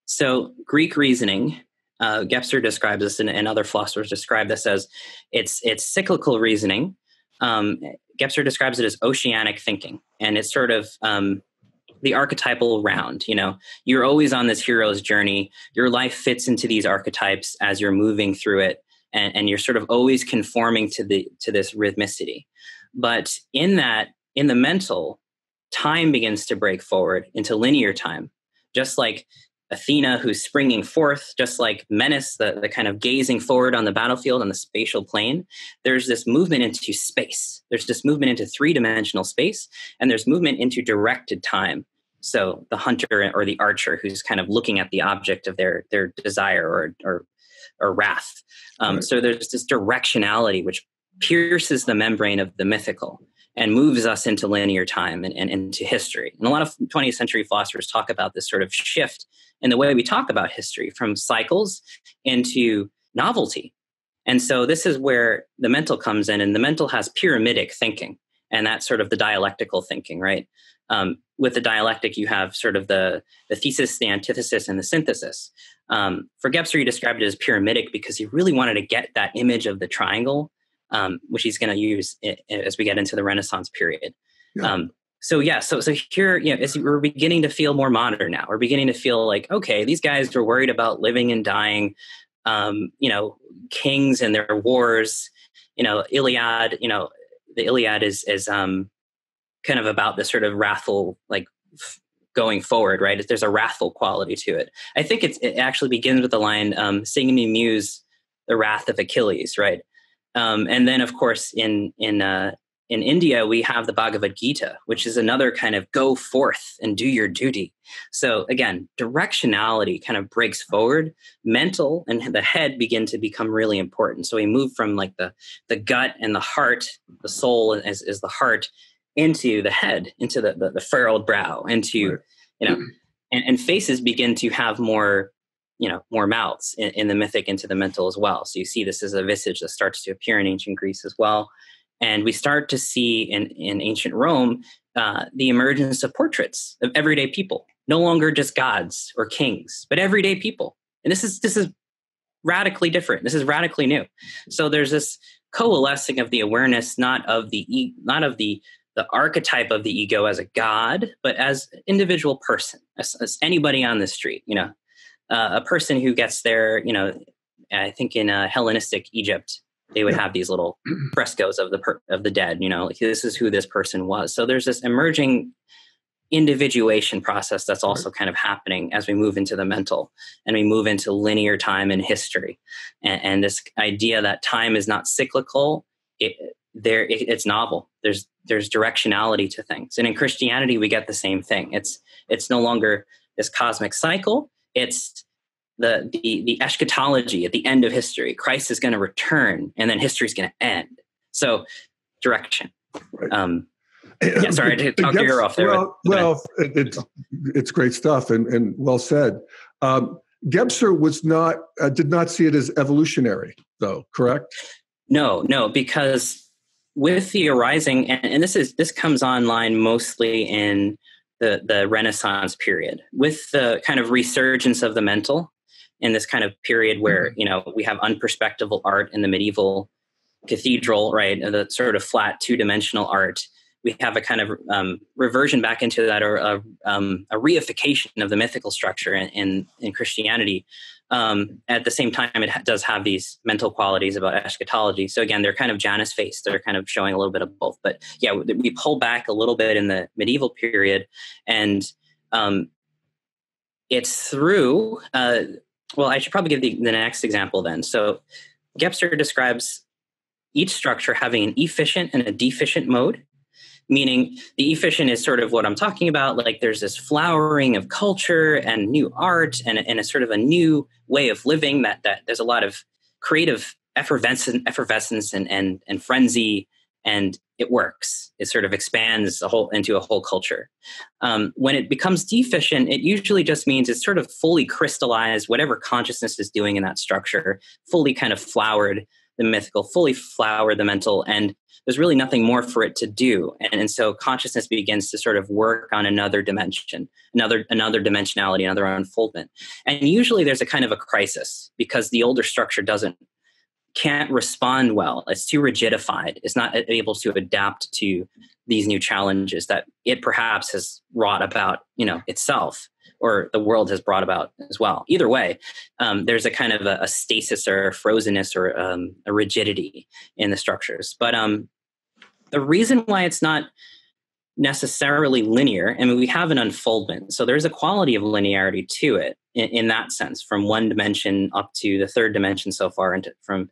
So Greek reasoning, Gebser describes this, and other philosophers describe this as it's cyclical reasoning. Gebser describes it as oceanic thinking, and it's sort of the archetypal round. You know, you're always on this hero's journey. Your life fits into these archetypes as you're moving through it, and you're sort of always conforming to this rhythmicity. But in the mental, time begins to break forward into linear time, just like Athena, who's springing forth, just like Menes, the kind of gazing forward on the battlefield on the spatial plane. There's this movement into space. There's this movement into three-dimensional space, and there's movement into directed time. So the hunter or the archer who's kind of looking at the object of their desire or wrath. Right. So there's this directionality which pierces the membrane of the mythical and moves us into linear time and into history. And a lot of 20th century philosophers talk about this sort of shift in the way we talk about history, from cycles into novelty. And so this is where the mental comes in, and the mental has pyramidic thinking, and that's sort of the dialectical thinking, right? With the dialectic, you have sort of the thesis, the antithesis, and the synthesis. For Gebser, he described it as pyramidic because he really wanted to get that image of the triangle, which he's going to use as we get into the Renaissance period. Yeah. So here, as we're beginning to feel more modern now, we're beginning to feel like, okay, these guys were worried about living and dying, kings and their wars, Iliad, the Iliad is kind of about this sort of wrathful, like going forward, right? There's a wrathful quality to it. I think it actually begins with the line, sing me muse, the wrath of Achilles, right? And then, of course, in India, we have the Bhagavad Gita, which is another kind of go forth and do your duty. So again, directionality kind of breaks forward. Mental and the head begin to become really important. So we move from like the gut and the heart, the soul is the heart, into the head, into the furrowed brow, into, right. And faces begin to have more mouths in the mythic, into the mental as well. So you see this as a visage that starts to appear in ancient Greece as well. And we start to see in ancient Rome the emergence of portraits of everyday people, no longer just gods or kings, but everyday people. And this is radically different. This is radically new. So there's this coalescing of the awareness, not of the archetype of the ego as a god, but as individual person, as anybody on the street, a person who gets there, I think in Hellenistic Egypt, they would have these little frescoes of the dead, like this is who this person was. So there's this emerging individuation process that's also kind of happening as we move into the mental and we move into linear time and history. And this idea that time is not cyclical, it's novel. There's directionality to things. And in Christianity, we get the same thing. It's no longer this cosmic cycle. It's the eschatology at the end of history. Christ is going to return and then history is going to end. So direction. Right. Sorry to talk your ear off there. Well, it's great stuff and well said. Gebser did not see it as evolutionary, though, correct? No, because with the arising, and this comes online mostly in the Renaissance period, with the kind of resurgence of the mental in this kind of period where we have unperspectable art in the medieval cathedral, right? The sort of flat two-dimensional art. We have a kind of reversion back into that, or a reification of the mythical structure in Christianity. At the same time, it does have these mental qualities about eschatology. So again, they're kind of Janus-faced. They're kind of showing a little bit of both. But yeah, we pull back a little bit in the medieval period, and it's through. Well, I should probably give the next example then. So Gebser describes each structure having an efficient and a deficient mode. Meaning the efficient is sort of what I'm talking about. Like there's this flowering of culture and new art and a sort of a new way of living that there's a lot of creative effervescence and frenzy, and it works. It sort of expands into a whole culture. When it becomes deficient, it usually just means it's sort of fully crystallized, whatever consciousness is doing in that structure, fully kind of flowered the mythical, fully flowered the mental, and there's really nothing more for it to do. And so consciousness begins to sort of work on another dimension, another dimensionality, another unfoldment. And usually there's a kind of a crisis because the older structure can't respond well. It's too rigidified. It's not able to adapt to these new challenges that it perhaps has wrought about, itself, or the world has brought about as well. Either way, there's a kind of a stasis or a frozenness or a rigidity in the structures. But the reason why it's not necessarily linear, I mean, we have an unfoldment. So there's a quality of linearity to it in that sense, from one dimension up to the third dimension so far, and from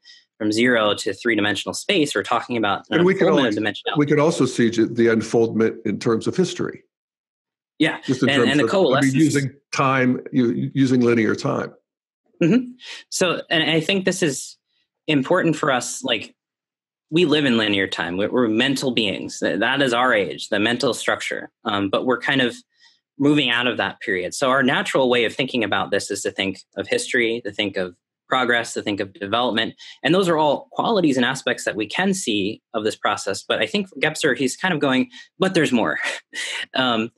0 to 3-dimensional space. We're talking about an unfoldment of dimensionality. We could also see the unfoldment in terms of history. Yeah, just in terms the coalescence. Using time, using linear time. Mm-hmm. So, and I think this is important for us. Like, we live in linear time. We're mental beings. That is our age, the mental structure. But we're kind of moving out of that period. So our natural way of thinking about this is to think of history, to think of progress, to think of development. And those are all qualities and aspects that we can see of this process. But I think for Gebser, he's kind of going, but there's more. And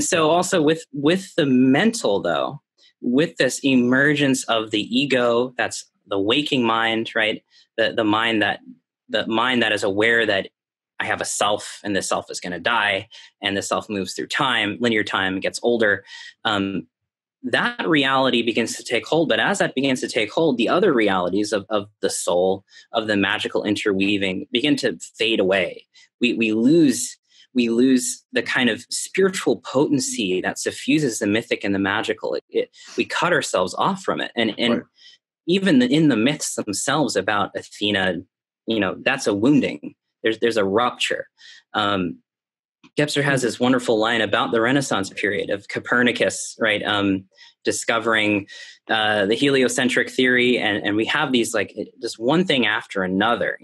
so also with the mental, though, with this emergence of the ego, that's the waking mind, right? The mind that is aware that I have a self and this self is going to die, and the self moves through time, linear time, gets older. That reality begins to take hold. But as that begins to take hold, the other realities of the soul, of the magical interweaving, begin to fade away. We lose the kind of spiritual potency that suffuses the mythic and the magical. We cut ourselves off from it. And right. Even in the myths themselves about Athena, that's a wounding. There's a rupture. Gebser has this wonderful line about the Renaissance period of Copernicus, right? Discovering the heliocentric theory, and we have these like just one thing after another.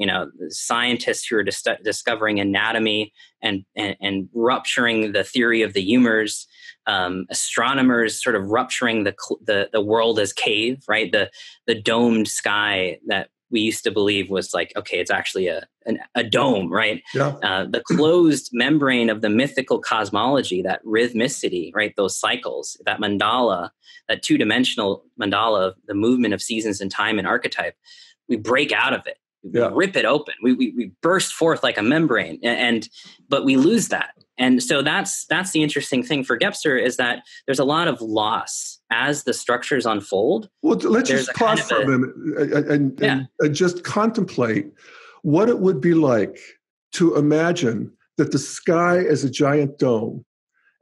Scientists who are discovering anatomy and rupturing the theory of the humors. Astronomers sort of rupturing the world as cave, right? The domed sky that we used to believe was like, okay, it's actually a dome, right? Yeah. The closed membrane of the mythical cosmology, that rhythmicity, right? Those cycles, that mandala, that two-dimensional mandala of the movement of seasons and time and archetype, we break out of it. We rip it open. We burst forth like a membrane, but we lose that. And so that's the interesting thing for Gebser, is that there's a lot of loss as the structures unfold. Well, let's just pause for a minute and just contemplate what it would be like to imagine that the sky is a giant dome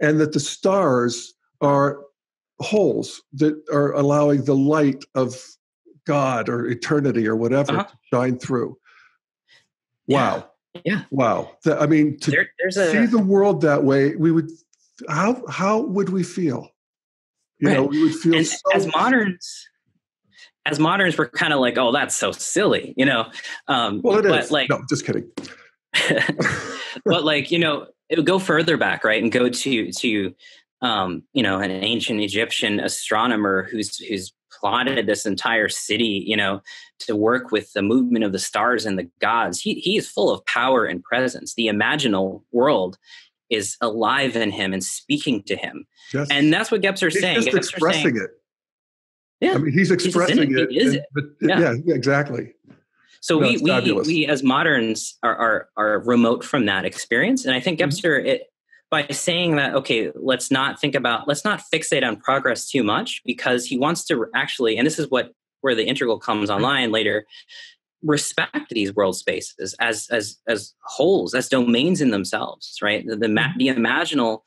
and that the stars are holes that are allowing the light of God or eternity or whatever to shine through. Wow. Yeah. Wow. I mean, to see the world that way, we would, how would we feel? You know, we would feel as moderns, we're kind of like, oh, that's so silly, you know? Well, it is. Like, no, just kidding. But like, you know, it would go further back, right? And go to you know, an ancient Egyptian astronomer who's plotted this entire city, you know, to work with the movement of the stars and the gods. He is full of power and presence. The imaginal world is alive in him and speaking to him. Yes. And that's what Gebser's saying. He's just expressing it. Yeah. I mean, he's expressing it. He is it. Yeah, exactly. So we as moderns are remote from that experience. And I think Gebser, by saying that, okay, let's not fixate on progress too much, because he wants to actually, and this is where the integral comes online later, respect these world spaces as wholes, as domains in themselves, right? The imaginal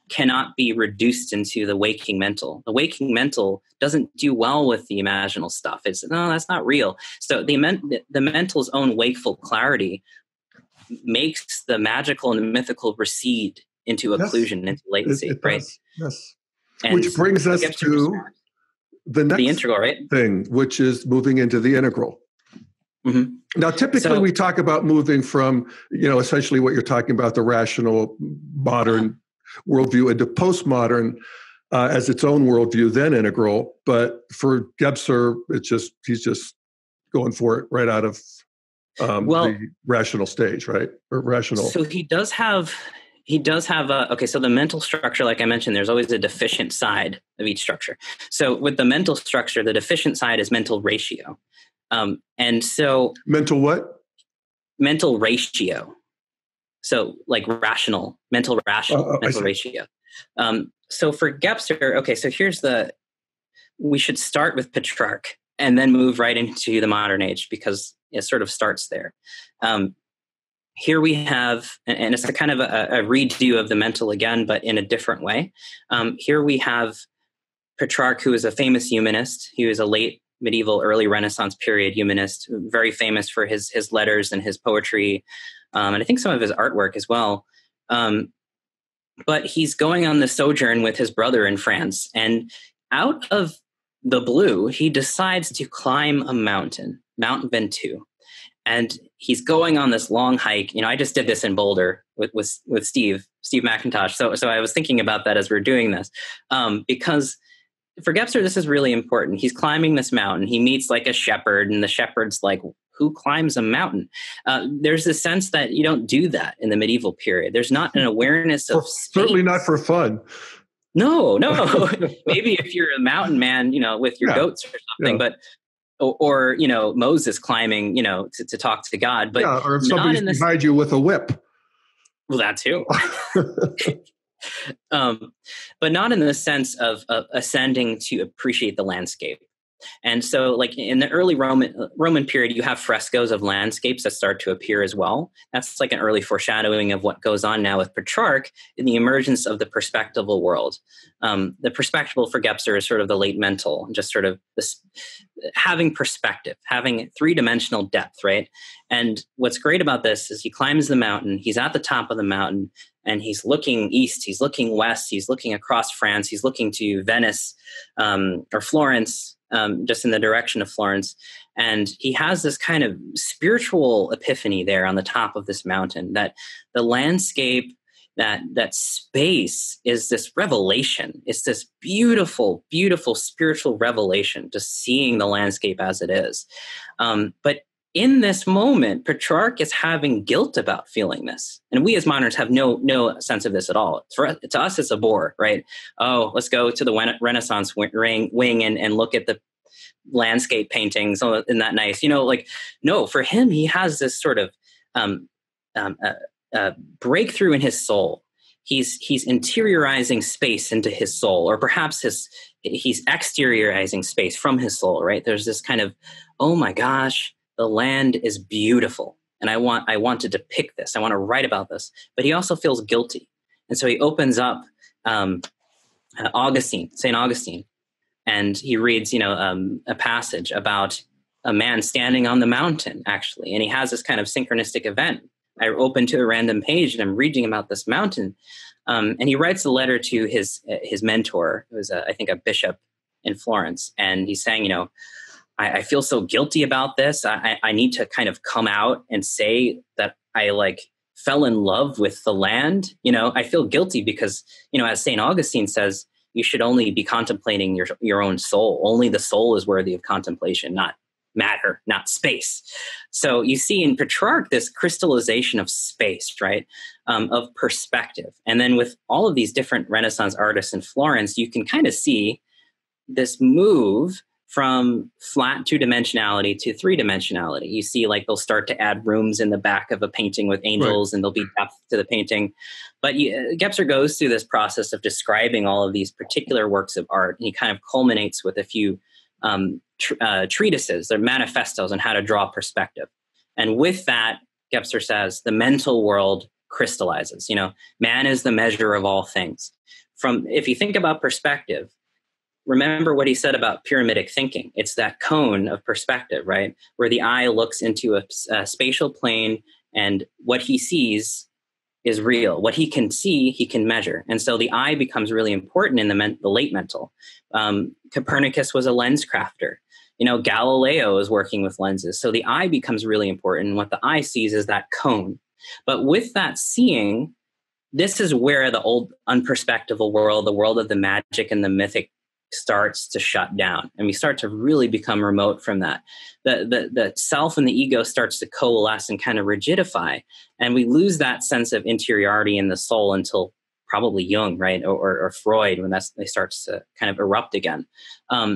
cannot be reduced into the waking mental. The waking mental doesn't do well with the imaginal stuff. No, that's not real. So the mental's own wakeful clarity makes the magical and the mythical recede into occlusion, into latency, right? Yes. Which brings us to the next integral, right? thing, which is moving into the integral. Mm-hmm. Now, typically we talk about moving from, you know, essentially what you're talking about, the rational modern worldview, into postmodern as its own worldview, then integral. But for Gebser, he's just going for it right out of the rational stage, right? Or rational. So he does have so the mental structure, like I mentioned, there's always a deficient side of each structure. So with the mental structure, the deficient side is mental ratio. And so mental what? Mental ratio. So like mental ratio. So for Gebser, so we should start with Petrarch and then move right into the modern age, because it sort of starts there. Here we have, and it's a kind of a redo of the mental again, but in a different way. Here we have Petrarch, who is a famous humanist. He was a late medieval, early Renaissance period humanist, very famous for his letters and his poetry, and I think some of his artwork as well. But he's going on the sojourn with his brother in France, and out of the blue, he decides to climb a mountain, Mount Ventoux. And he's going on this long hike. You know, I just did this in Boulder with Steve McIntosh. So I was thinking about that as we're doing this, because for Gebser, this is really important. He's climbing this mountain. He meets like a shepherd, and the shepherd's like, who climbs a mountain? There's this sense that you don't do that in the medieval period. There's not an awareness of space. Certainly not for fun. No. Maybe if you're a mountain man, you know, with your goats or something, but or you know, Moses climbing, you know, to talk to God, but or if somebody's behind you with a whip. Well, that too. But not in the sense of ascending to appreciate the landscape. And so like in the early Roman period, you have frescoes of landscapes that start to appear as well. That's like an early foreshadowing of what goes on now with Petrarch in the emergence of the perspectival world. The perspectival for Gebser is sort of the late mental, just sort of this having perspective, having three-dimensional depth, right? And what's great about this is he climbs the mountain, he's at the top of the mountain, and he's looking east, he's looking west, he's looking across France, he's looking to Venice or Florence, just in the direction of Florence. And he has this kind of spiritual epiphany there on the top of this mountain, that the landscape, that space is this revelation. It's this beautiful, beautiful spiritual revelation, just seeing the landscape as it is. But in this moment, Petrarch is having guilt about feeling this. And we as moderns have no sense of this at all. To us, it's a bore, right? Oh, let's go to the Renaissance wing and look at the landscape paintings. Oh, isn't that nice? Like, no, for him, he has this sort of um, breakthrough in his soul. He's interiorizing space into his soul, or perhaps he's exteriorizing space from his soul, right? There's this kind of, oh my gosh, the land is beautiful, and I want to depict this. I want to write about this. But he also feels guilty, and so he opens up St. Augustine, and he reads, a passage about a man standing on the mountain, actually, and he has this kind of synchronistic event. I open to a random page and I'm reading about this mountain. And he writes a letter to his mentor, who was, I think, a bishop in Florence. And he's saying, I feel so guilty about this. I need to kind of come out and say that I fell in love with the land. I feel guilty because, as St. Augustine says, you should only be contemplating your own soul. Only the soul is worthy of contemplation, not matter, not space. So you see in Petrarch this crystallization of space, right, of perspective. And then with all of these different Renaissance artists in Florence, you can kind of see this move from flat two-dimensionality to three-dimensionality. You see, they'll start to add rooms in the back of a painting with angels, right, and there'll be depth to the painting. But Gebser goes through this process of describing all of these particular works of art, and he kind of culminates with a few treatises, they're manifestos on how to draw perspective. And with that, Gebser says, the mental world crystallizes. Man is the measure of all things. If you think about perspective, remember what he said about pyramidic thinking. It's that cone of perspective, right? Where the eye looks into a spatial plane, and what he sees is real. What he can see, he can measure. And so the eye becomes really important in the late mental. Copernicus was a lens crafter. Galileo is working with lenses. So the eye becomes really important. And what the eye sees is that cone. But with that seeing, this is where the old unperspectival world, the world of the magic and the mythic, starts to shut down, and we start to really become remote from that. The self and the ego starts to coalesce and kind of rigidify, and we lose that sense of interiority in the soul until probably Jung, right, or Freud, when they starts to kind of erupt again.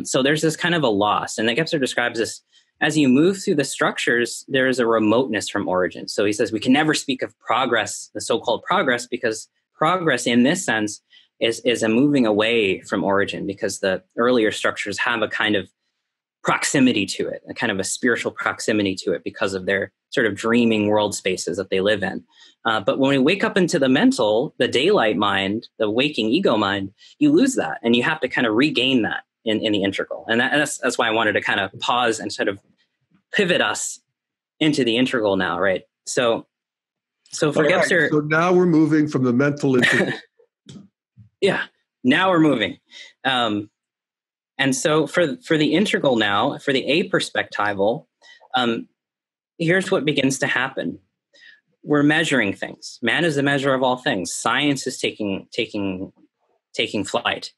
So there's this kind of a loss, and Gebser describes this as you move through the structures. There is a remoteness from origin. So he says we can never speak of progress, the so-called progress, because progress in this sense is a moving away from origin, because the earlier structures have a kind of proximity to it, a kind of a spiritual proximity to it because of their sort of dreaming world spaces that they live in. But when we wake up into the mental, the daylight mind, the waking ego mind, you lose that, and you have to kind of regain that in the integral. And that's why I wanted to kind of pause and sort of pivot us into the integral now, right? So for Gebser... Right. So now we're moving from the mental into... Yeah, now we're moving. And so for the integral now, for the aperspectival, here's what begins to happen. We're measuring things. Man is the measure of all things. Science is taking flight.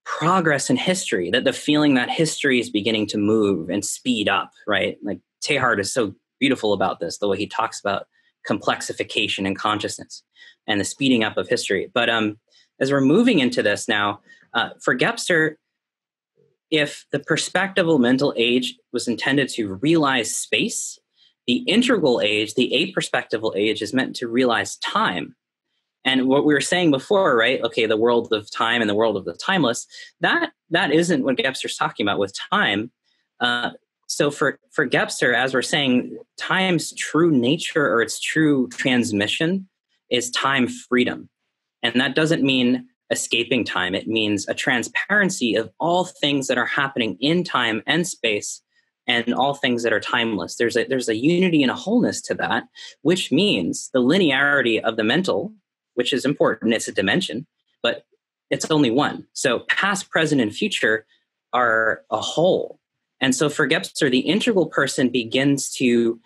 Progress in history, that the feeling that history is beginning to move and speed up, right? Like Teilhard is so beautiful about this, the way he talks about complexification and consciousness and the speeding up of history. But as we're moving into this now, for Gebser, if the perspectival mental age was intended to realize space, the integral age, the aperspectival age, is meant to realize time. And what we were saying before, right? Okay, the world of time and the world of the timeless, that isn't what Gebser's talking about with time. So for Gebser, as we're saying, time's true nature or its true transmission is time freedom. And that doesn't mean escaping time. It means a transparency of all things that are happening in time and space and all things that are timeless. There's a unity and a wholeness to that, which means the linearity of the mental, which is important, it's a dimension, but it's only one. So past, present, and future are a whole. And so for Gebser, the integral person begins to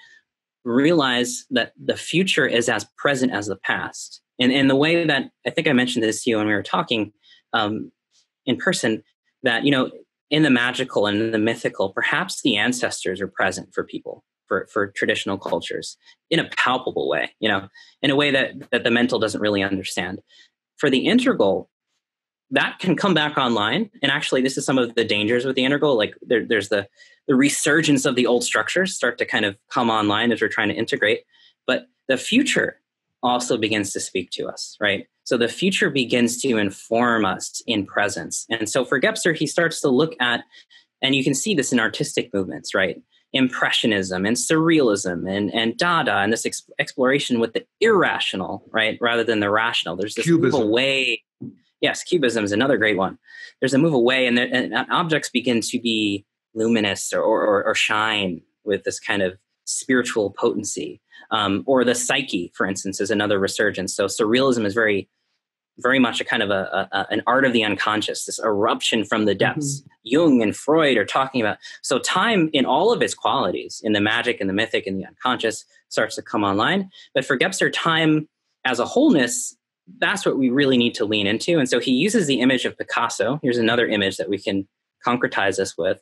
realize that the future is as present as the past. And in the way that, I think I mentioned this to you when we were talking in person, that, in the magical and in the mythical, perhaps the ancestors are present for people, for traditional cultures, in a palpable way, in a way that the mental doesn't really understand. For the integral, that can come back online. And actually, this is some of the dangers with the integral. Like there's the resurgence of the old structures start to kind of come online as we're trying to integrate. But the future also begins to speak to us, right? So the future begins to inform us in presence. And so for Gebser, he starts to look at, and you can see this in artistic movements, right? Impressionism and surrealism and Dada, and this exploration with the irrational, right? Rather than the rational. There's this move away. Yes, Cubism is another great one. There's a move away, and objects begin to be luminous or shine with this kind of spiritual potency. Or the psyche, for instance, is another resurgence. So surrealism is very, very much a kind of an art of the unconscious, this eruption from the depths. Mm-hmm. Jung and Freud are talking about. So time in all of its qualities, in the magic and the mythic and the unconscious, starts to come online. But for Gebser, time as a wholeness, that's what we really need to lean into. And so he uses the image of Picasso. Here's another image that we can concretize this with.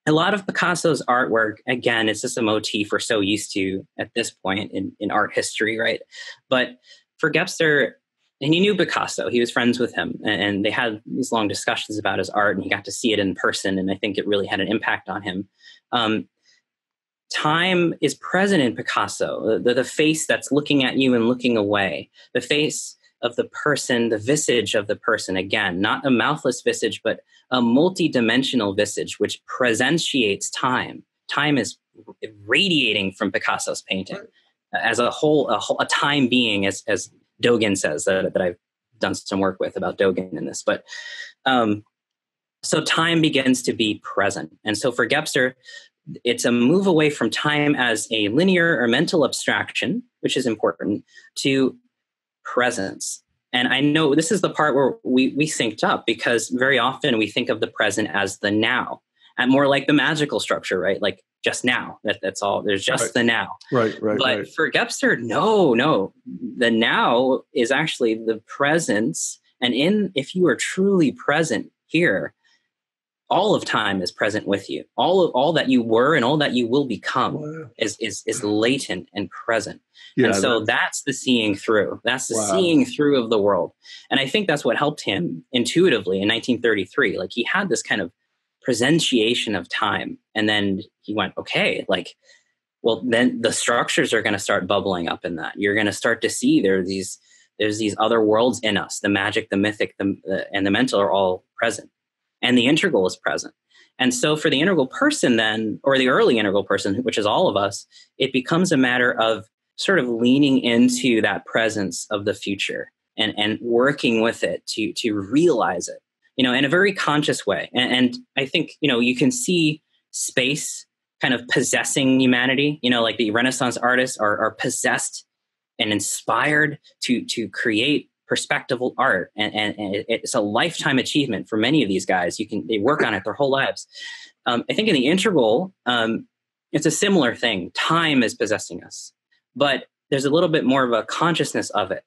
A lot of Picasso's artwork, again, it's just a motif we're so used to at this point in art history, right? But for Gebser, and he knew Picasso, he was friends with him, and they had these long discussions about his art, and he got to see it in person, and I think it really had an impact on him. Time is present in Picasso, the face that's looking at you and looking away, the face of the person, the visage of the person, again, not a mouthless visage, but a multi-dimensional visage, which presentiates time. Time is radiating from Picasso's painting as a whole, a time being, as Dogen says, that I've done some work with about Dogen in this. But so time begins to be present. And so for Gebser, it's a move away from time as a linear or mental abstraction, which is important, to presence. And I know this is the part where we synced up, because very often we think of the present as the now, and more like the magical structure, right? Like just now, that's all. There's just the now. Right. But for Gebser, no, the now is actually the presence. And if you are truly present here, all of time is present with you. All that you were and all that you will become is latent and present. Yeah, and so that's the seeing through. That's the seeing through of the world. And I think that's what helped him intuitively in 1933. Like he had this kind of presentiation of time. And then he went, okay, like, well, then the structures are going to start bubbling up in that. You're going to start to see there's these other worlds in us. The magic, the mythic, and the mental are all present. And the integral is present. And so for the integral person then, or the early integral person, which is all of us, it becomes a matter of sort of leaning into that presence of the future and working with it to realize it, in a very conscious way. And I think, you can see space kind of possessing humanity, like the Renaissance artists are possessed and inspired to create perspectival art, and it's a lifetime achievement for many of these guys. They work on it their whole lives. I think in the integral, it's a similar thing. Time is possessing us, but there's a little bit more of a consciousness of it.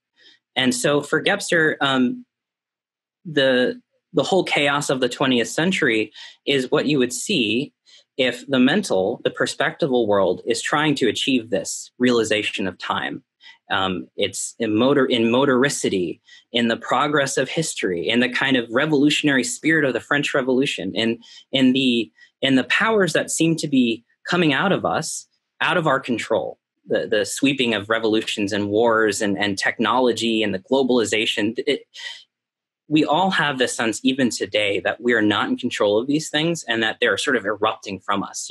And so for Gebser, the whole chaos of the 20th century is what you would see if the mental, the perspectival world is trying to achieve this realization of time. It's in motoricity, in the progress of history, in the kind of revolutionary spirit of the French Revolution, in the powers that seem to be coming out of us, out of our control, the sweeping of revolutions and wars and technology and the globalization. We all have this sense, even today, that we are not in control of these things and that they're sort of erupting from us.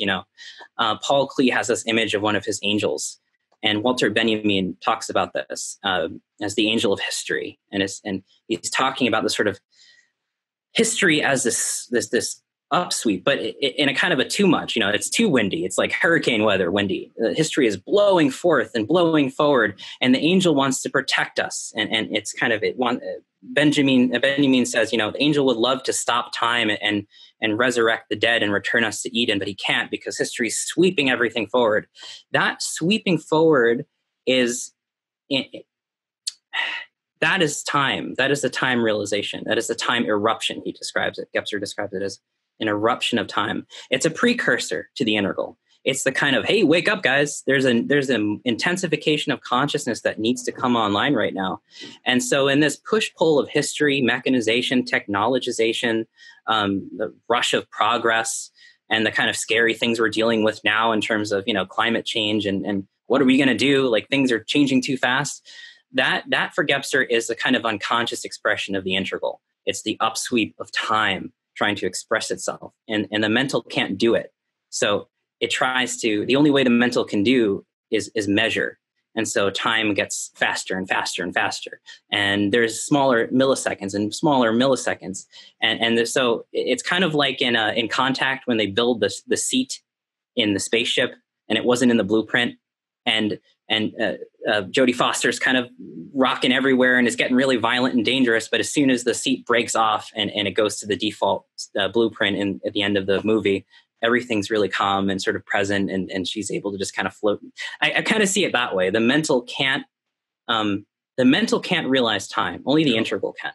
Paul Klee has this image of one of his angels. And Walter Benjamin talks about this as the angel of history, and he's talking about the sort of history as this upsweep, but in a kind of a too much. It's too windy. It's like hurricane weather, windy. History is blowing forth and blowing forward, and the angel wants to protect us. And it's kind of Benjamin says, the angel would love to stop time and resurrect the dead and return us to Eden, but he can't because history is sweeping everything forward. That sweeping forward that is time. That is the time realization. That is the time eruption, he describes it. Gebser describes it as an eruption of time. It's a precursor to the integral. It's the kind of, hey, wake up, guys. There's an intensification of consciousness that needs to come online right now. And so in this push-pull of history, mechanization, technologization, the rush of progress, and the kind of scary things we're dealing with now in terms of, climate change and what are we going to do? Like, things are changing too fast. That for Gebser is the kind of unconscious expression of the integral. It's the upsweep of time trying to express itself, and the mental can't do it. So it tries to, the only way the mental can do is measure. And so time gets faster and faster and faster. And there's smaller milliseconds and smaller milliseconds. So it's kind of like in Contact, when they build the seat in the spaceship and it wasn't in the blueprint. And Jodie Foster's kind of rocking everywhere and is getting really violent and dangerous. But as soon as the seat breaks off and it goes to the default blueprint at the end of the movie, everything's really calm and sort of present, and she's able to just kind of float. I kind of see it that way. The mental can't realize time. Only the integral can.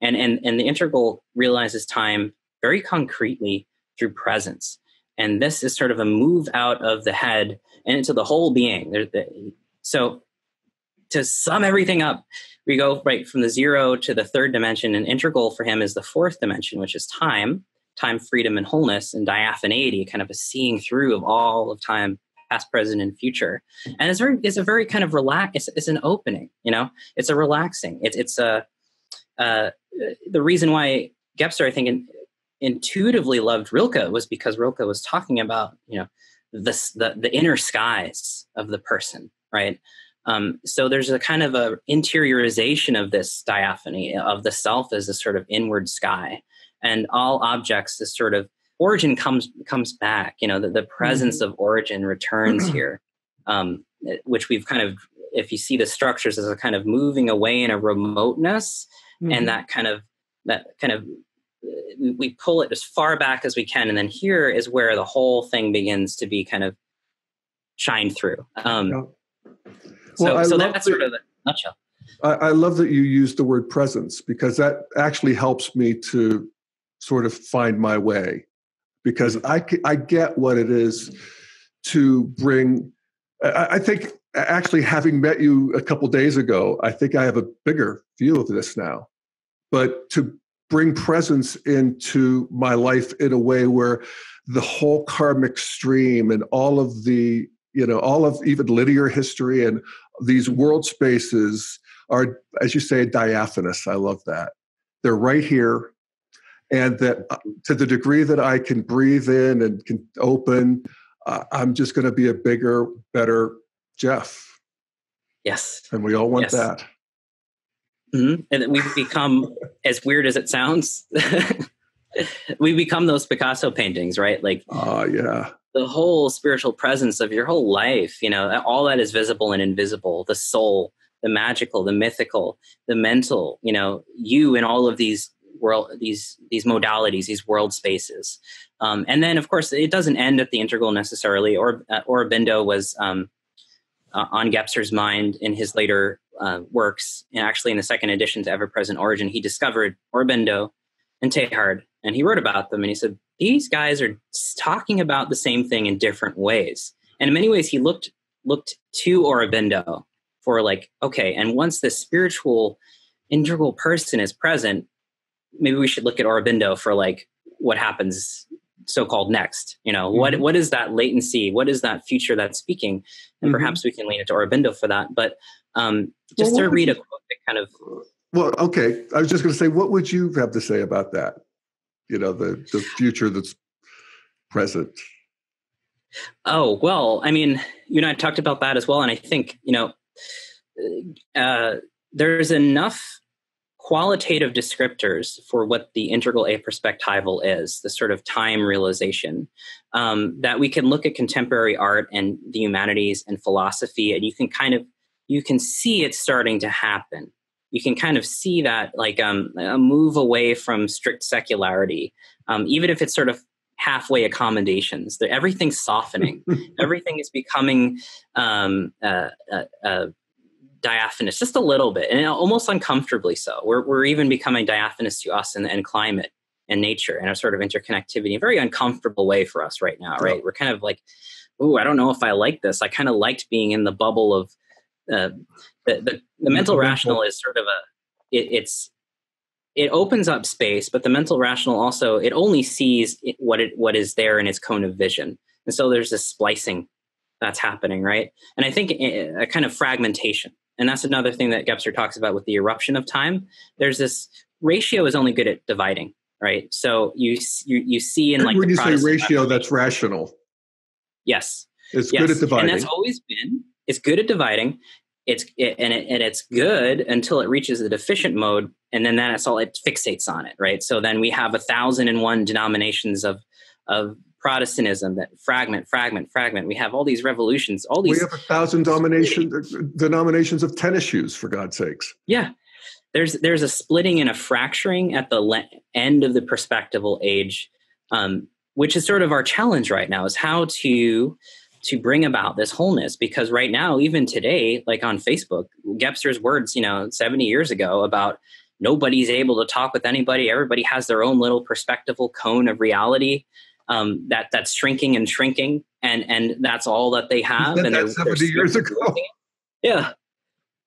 And the integral realizes time very concretely through presence. And this is sort of a move out of the head and into the whole being. So to sum everything up, we go right from the zero to the third dimension, and integral for him is the fourth dimension, which is time, freedom, and wholeness, and diaphaneity, kind of a seeing through of all of time, past, present, and future. And it's a very kind of it's an opening, it's a relaxing. The reason why Gebser, I think, intuitively loved Rilke was because Rilke was talking about, the inner skies of the person, right? So there's a kind of a interiorization of this diaphany of the self as a sort of inward sky, and all objects, this sort of origin comes back. The presence of origin returns here, which we've kind of, if you see the structures as a kind of moving away in a remoteness, and that kind of we pull it as far back as we can, and then here is where the whole thing begins to be kind of shine through. So that's sort of the nutshell. I love that you use the word presence, because that actually helps me to sort of find my way, because I get what it is to bring. I think, actually, having met you a couple days ago, I think I have a bigger view of this now. But to bring presence into my life in a way where the whole karmic stream and all of the, all of even linear history and these world spaces are, as you say, diaphanous. I love that. They're right here. And that to the degree that I can breathe in and can open, I'm just going to be a bigger, better Jeff. Yes. And we all want that. Mm-hmm. And we've become, as weird as it sounds, we become those Picasso paintings, right? Like, yeah, the whole spiritual presence of your whole life, all that is visible and invisible, the soul, the magical, the mythical, the mental, you in all of these these modalities, these world spaces. And then, of course, it doesn't end at the integral necessarily. Aurobindo was on Gebser's mind in his later works, and actually in the second edition to Ever-Present Origin, he discovered Aurobindo and Teilhard, and he wrote about them, and he said, these guys are talking about the same thing in different ways. And in many ways, he looked to Aurobindo for like, okay, and once the spiritual integral person is present, maybe we should look at Aurobindo for like what happens so-called next. What is that latency? What is that future that's speaking? And perhaps we can lean into Aurobindo for that. But just to read a quote that kind of... Well, okay. I was just going to say, what would you have to say about that? The future that's present. Oh, well, I mean, you and I talked about that as well. And I think, there's enough qualitative descriptors for what the integral aperspectival is, the sort of time realization, that we can look at contemporary art and the humanities and philosophy, and you can see it starting to happen. You can kind of see that like a move away from strict secularity, even if it's sort of halfway accommodations. Everything's softening. Everything is becoming diaphanous just a little bit, and almost uncomfortably so. We're even becoming diaphanous to us and climate and nature and a sort of interconnectivity, a very uncomfortable way for us right now, right? We're kind of like, oh, I don't know if I like this. I kind of liked being in the bubble of the mental rational is sort of it opens up space, but the mental rational also, it only sees what is there in its cone of vision. And so there's this splicing that's happening, right? And I think a kind of fragmentation. And that's another thing that Gebser talks about with the eruption of time. There's this ratio is only good at dividing, right? So you see in like when the you say ratio, that's rational. Yes, it's good at dividing, and that's always been. It's good at dividing. It's good until it reaches the deficient mode, and then it fixates on it, right? So then we have 1,001 denominations of Protestantism that fragment. We have all these revolutions, we have 1,000 denominations of tennis shoes, for God's sakes. Yeah. There's a splitting and a fracturing at the end of the perspectival age, which is sort of our challenge right now, is how to bring about this wholeness. Because right now, even today, like on Facebook, Gebser's words, 70 years ago about nobody's able to talk with anybody. Everybody has their own little perspectival cone of reality. That's shrinking and shrinking, and that's all that they have. And that's 70 years ago. Yeah.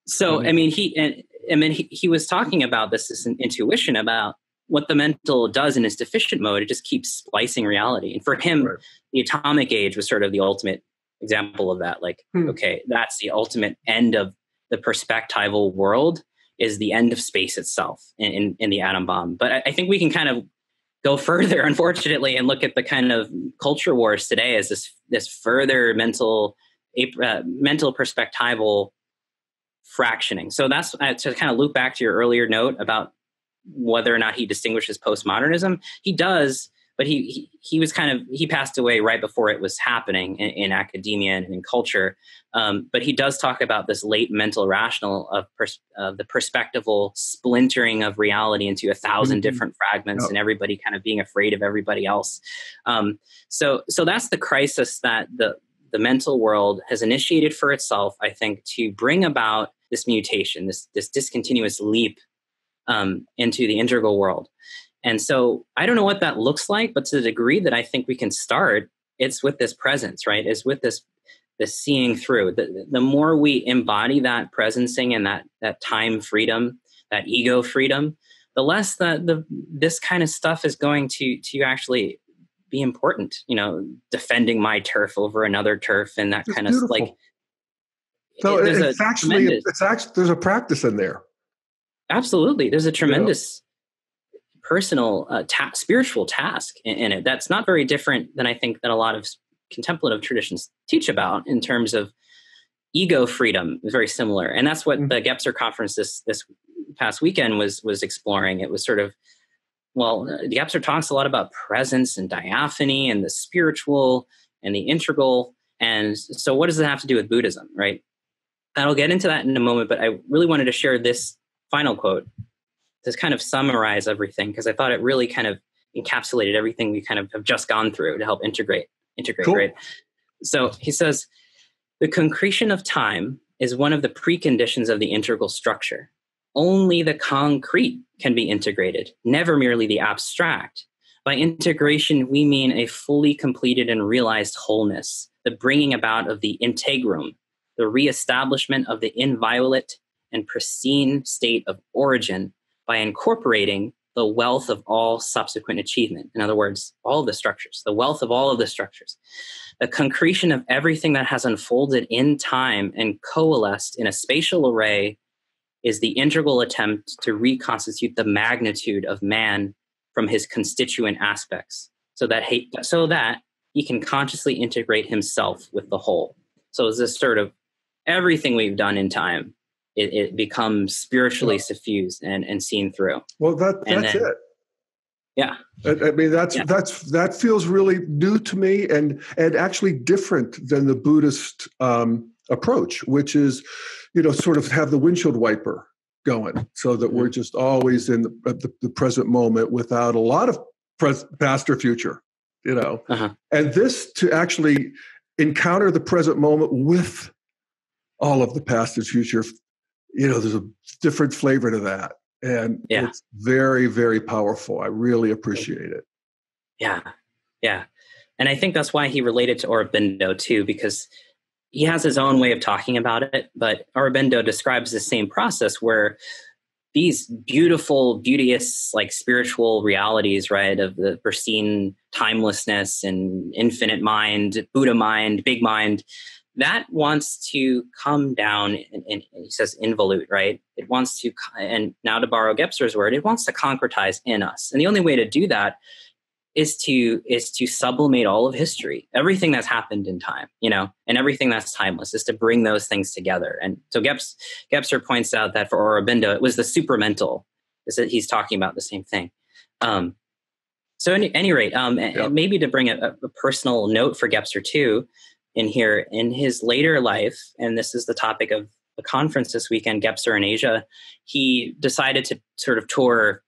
So he was talking about this intuition about what the mental does in its deficient mode. It just keeps splicing reality. And for him, the atomic age was sort of the ultimate example of that. Like, okay, that's the ultimate end of the perspectival world, is the end of space itself in the atom bomb. But I think we can kind of go further, unfortunately, and look at the kind of culture wars today as this further mental perspectival fractioning. So that's to kind of loop back to your earlier note about whether or not he distinguishes postmodernism. He does, but he passed away right before it was happening in academia and in culture. But he does talk about this late mental rational of the perspectival splintering of reality into 1,000 different fragments, and everybody kind of being afraid of everybody else. So that's the crisis that the mental world has initiated for itself, I think, to bring about this mutation, this discontinuous leap into the integral world. And so I don't know what that looks like, but to the degree that I think we can start, it's with this presence, right? It's with this seeing through. The more we embody that presencing and that time freedom, that ego freedom, the less this kind of stuff is going to actually be important. Defending my turf over another turf, and that kind of like. So there's a practice in there. Absolutely, there's a tremendous personal spiritual task in it that's not very different than I think that a lot of contemplative traditions teach about in terms of ego freedom. Is very similar, and that's what the Gebser conference this past weekend was exploring. It was sort of, Gebser talks a lot about presence and diaphany and the spiritual and the integral, and so what does it have to do with Buddhism, right? I'll get into that in a moment, but I really wanted to share this final quote to kind of summarize everything, because I thought it really kind of encapsulated everything we kind of have just gone through to help integrate, cool. Right? So he says, the concretion of time is one of the preconditions of the integral structure. Only the concrete can be integrated, never merely the abstract. By integration, we mean a fully completed and realized wholeness, the bringing about of the integrum, the reestablishment of the inviolate and pristine state of origin by incorporating the wealth of all subsequent achievement. In other words, all of the structures, the wealth of all of the structures. The concretion of everything that has unfolded in time and coalesced in a spatial array is the integral attempt to reconstitute the magnitude of man from his constituent aspects, so that he can consciously integrate himself with the whole. So it's this sort of everything we've done in time, it becomes spiritually suffused and seen through. Well, that's it. Yeah. I mean, that feels really new to me and actually different than the Buddhist approach, which is, sort of have the windshield wiper going so that we're just always in the present moment without a lot of past or future, And this to actually encounter the present moment with all of the past and future, there's a different flavor to that. And Yeah. it's very, very powerful. I really appreciate it. Yeah. Yeah. And I think that's why he related to Aurobindo too, because he has his own way of talking about it. But Aurobindo describes the same process where these beautiful, beauteous, like spiritual realities, right, of the pristine timelessness and infinite mind, Buddha mind, big mind, that wants to come down, and he says involute, right? It wants to, and now to borrow Gebser's word, it wants to concretize in us. And the only way to do that is to sublimate all of history, everything that's happened in time, and everything that's timeless, is to bring those things together. And so Gebser points out that for Aurobindo, it was the supramental, is that he's talking about the same thing. So at any rate, and maybe to bring a personal note for Gebser too, in here, in his later life, and this is the topic of the conference this weekend, Gebser in Asia, he decided to sort of tour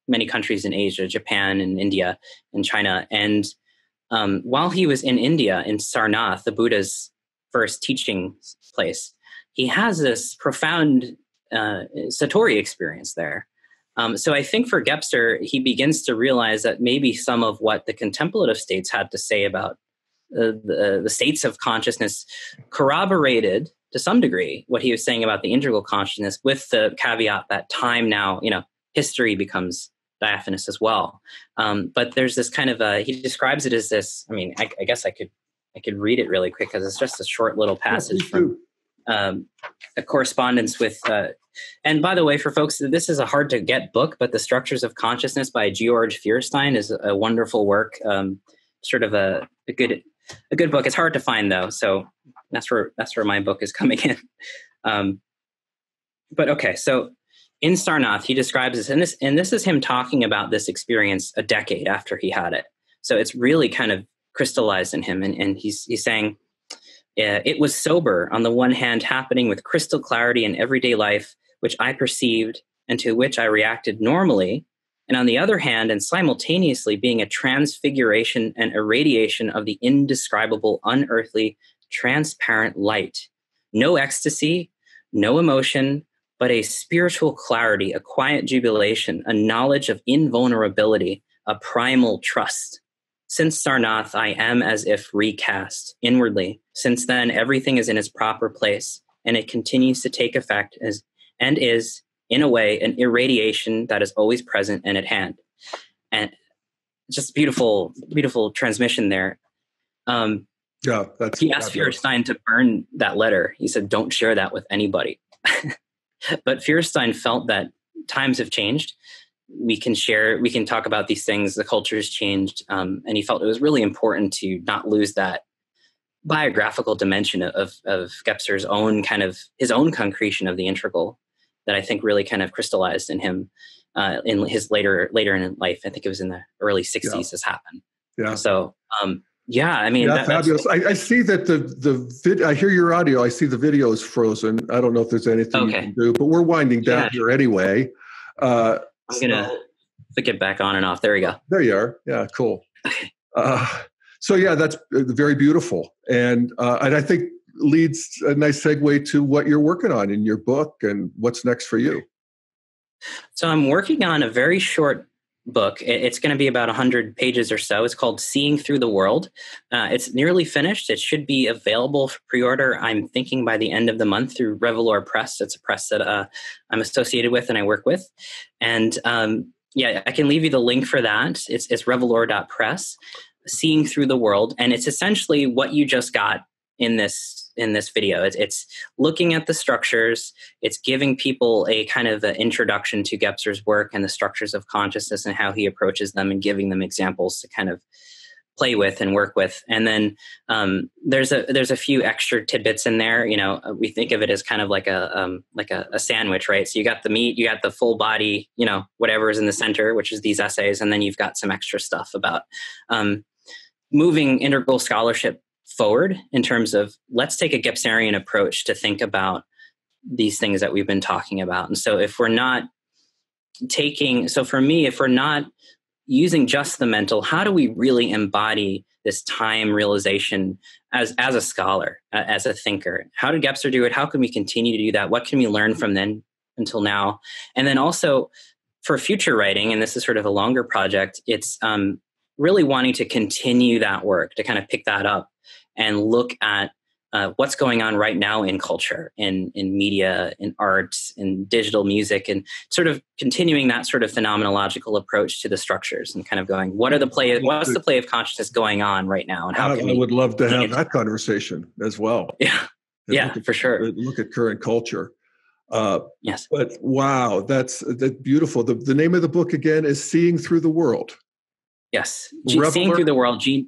many countries in Asia, Japan and India and China. And while he was in India, in Sarnath, the Buddha's first teaching place, he has this profound Satori experience there. So I think for Gebser, he begins to realize that maybe some of what the contemplative states had to say about the states of consciousness corroborated to some degree what he was saying about the integral consciousness, with the caveat that time now, history becomes diaphanous as well. But there's this kind of he describes it as this. I mean, I guess I could read it really quick because it's just a short little passage from a correspondence with. And by the way, for folks, this is a hard to get book, but The Structures of Consciousness by Georg Feuerstein is a wonderful work. Sort of a good book. It's hard to find though, so that's where my book is coming in. But okay, so in Sarnath, he describes this, and this is him talking about this experience a decade after he had it. So it's really kind of crystallized in him, and he's saying, it was sober, on the one hand, happening with crystal clarity in everyday life, which I perceived and to which I reacted normally, and on the other hand, and simultaneously being a transfiguration and irradiation of the indescribable, unearthly, transparent light. No ecstasy, no emotion, but a spiritual clarity, a quiet jubilation, a knowledge of invulnerability, a primal trust. Since Sarnath, I am as if recast inwardly. Since then, everything is in its proper place, and it continues to take effect and is, in a way, an irradiation that is always present and at hand. And just beautiful, beautiful transmission there. He asked Feuerstein to burn that letter. He said, don't share that with anybody. But Feuerstein felt that times have changed. We can talk about these things. The culture has changed. And he felt it was really important to not lose that biographical dimension of Gebser's own his own concretion of the integral that I think really kind of crystallized in him in his later in life. I think it was in the early 60s this happened. Yeah. So, I mean, fabulous. I see that I hear your audio. I see the video is frozen. I don't know if there's anything you can do, but we're winding down here anyway. I'm going to flick it back on and off. There we go. There you are. Yeah, cool. So that's very beautiful. And I think leads a nice segue to what you're working on in your book and what's next for you. So I'm working on a very short book. It's going to be about 100 pages or so. It's called Seeing Through the World. It's nearly finished. It should be available for pre-order, I'm thinking, by the end of the month through Revelor Press. It's a press that I'm associated with and I work with. And I can leave you the link for that. It's revelor.press, Seeing Through the World. And it's essentially what you just got in this video. It's looking at the structures. It's giving people a kind of an introduction to Gebser's work and the structures of consciousness and how he approaches them, and giving them examples to kind of play with and work with. And then there's a few extra tidbits in there. We think of it as kind of like a sandwich, right? So you got the meat, you got the full body, whatever is in the center, which is these essays, and then you've got some extra stuff about moving integral scholarship forward in terms of, let's take a Gebserian approach to think about these things that we've been talking about. And so if we're not using just the mental, how do we really embody this time realization as a scholar, as a thinker? How did Gebser do it? How can we continue to do that? What can we learn from until now. And then also for future writing, and this is sort of a longer project, it's really wanting to continue that work, to kind of pick that up and look at what's going on right now in culture, in media, in art, in digital music, and sort of continuing that sort of phenomenological approach to the structures and kind of going, what's the play of consciousness going on right now? And how can I would love to have that conversation as well. Yeah, for sure. Look at current culture. Yes. But wow, that's beautiful. The name of the book again is Seeing Through the World. Yes. Seeing Through the World, Seeing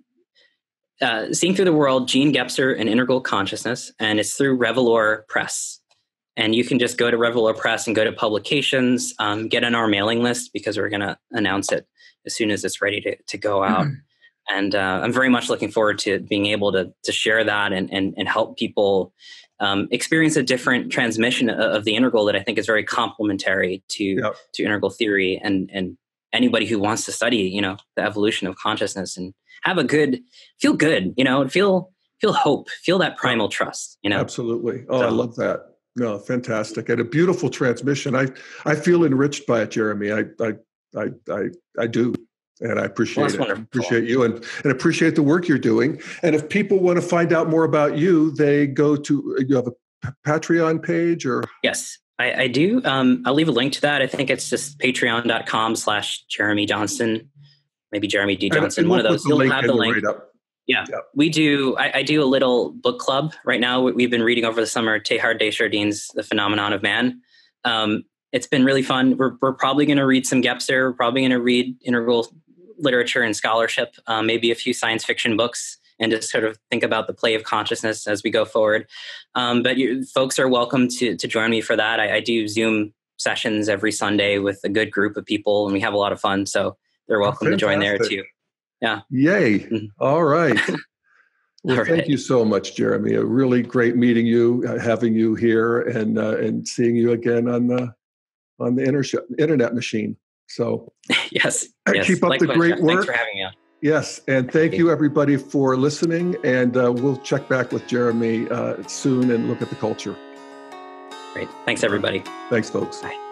Through the World, Jean Gebser and Integral Consciousness, and it's through Revelor Press. And you can just go to Revelor Press and go to publications, get on our mailing list because we're going to announce it as soon as it's ready to go out. And I'm very much looking forward to being able to share that and help people experience a different transmission of the integral that I think is very complementary to integral theory and anybody who wants to study, the evolution of consciousness and have feel good, feel hope, feel that primal trust, Absolutely. Oh, so, I love that. No, fantastic. And a beautiful transmission. I feel enriched by it, Jeremy. I do. And I appreciate it. Wonderful. Appreciate you and appreciate the work you're doing. And if people want to find out more about you, they go to, you have a Patreon page or? Yes, I do. I'll leave a link to that. I think it's just patreon.com/Jeremy Johnson, maybe Jeremy D. Johnson, one of those. You'll have the link. Yeah, we do. I do a little book club right now. We've been reading over the summer Teilhard de Chardin's The Phenomenon of Man. It's been really fun. We're probably going to read some Gebser. We're probably going to read integral literature and scholarship, maybe a few science fiction books, and just sort of think about the play of consciousness as we go forward. But folks are welcome to join me for that. I do Zoom sessions every Sunday with a good group of people, and we have a lot of fun. So they're welcome to join there too. Yeah. Yay. Mm-hmm. All right. Well, thank you so much, Jeremy. A really great meeting you, having you here, and seeing you again on the internet machine. So yes. Keep up the great work. Thanks for having me on. Yes, and thank you everybody for listening. And we'll check back with Jeremy soon and look at the culture. Great. Thanks, everybody. Thanks, folks. Bye.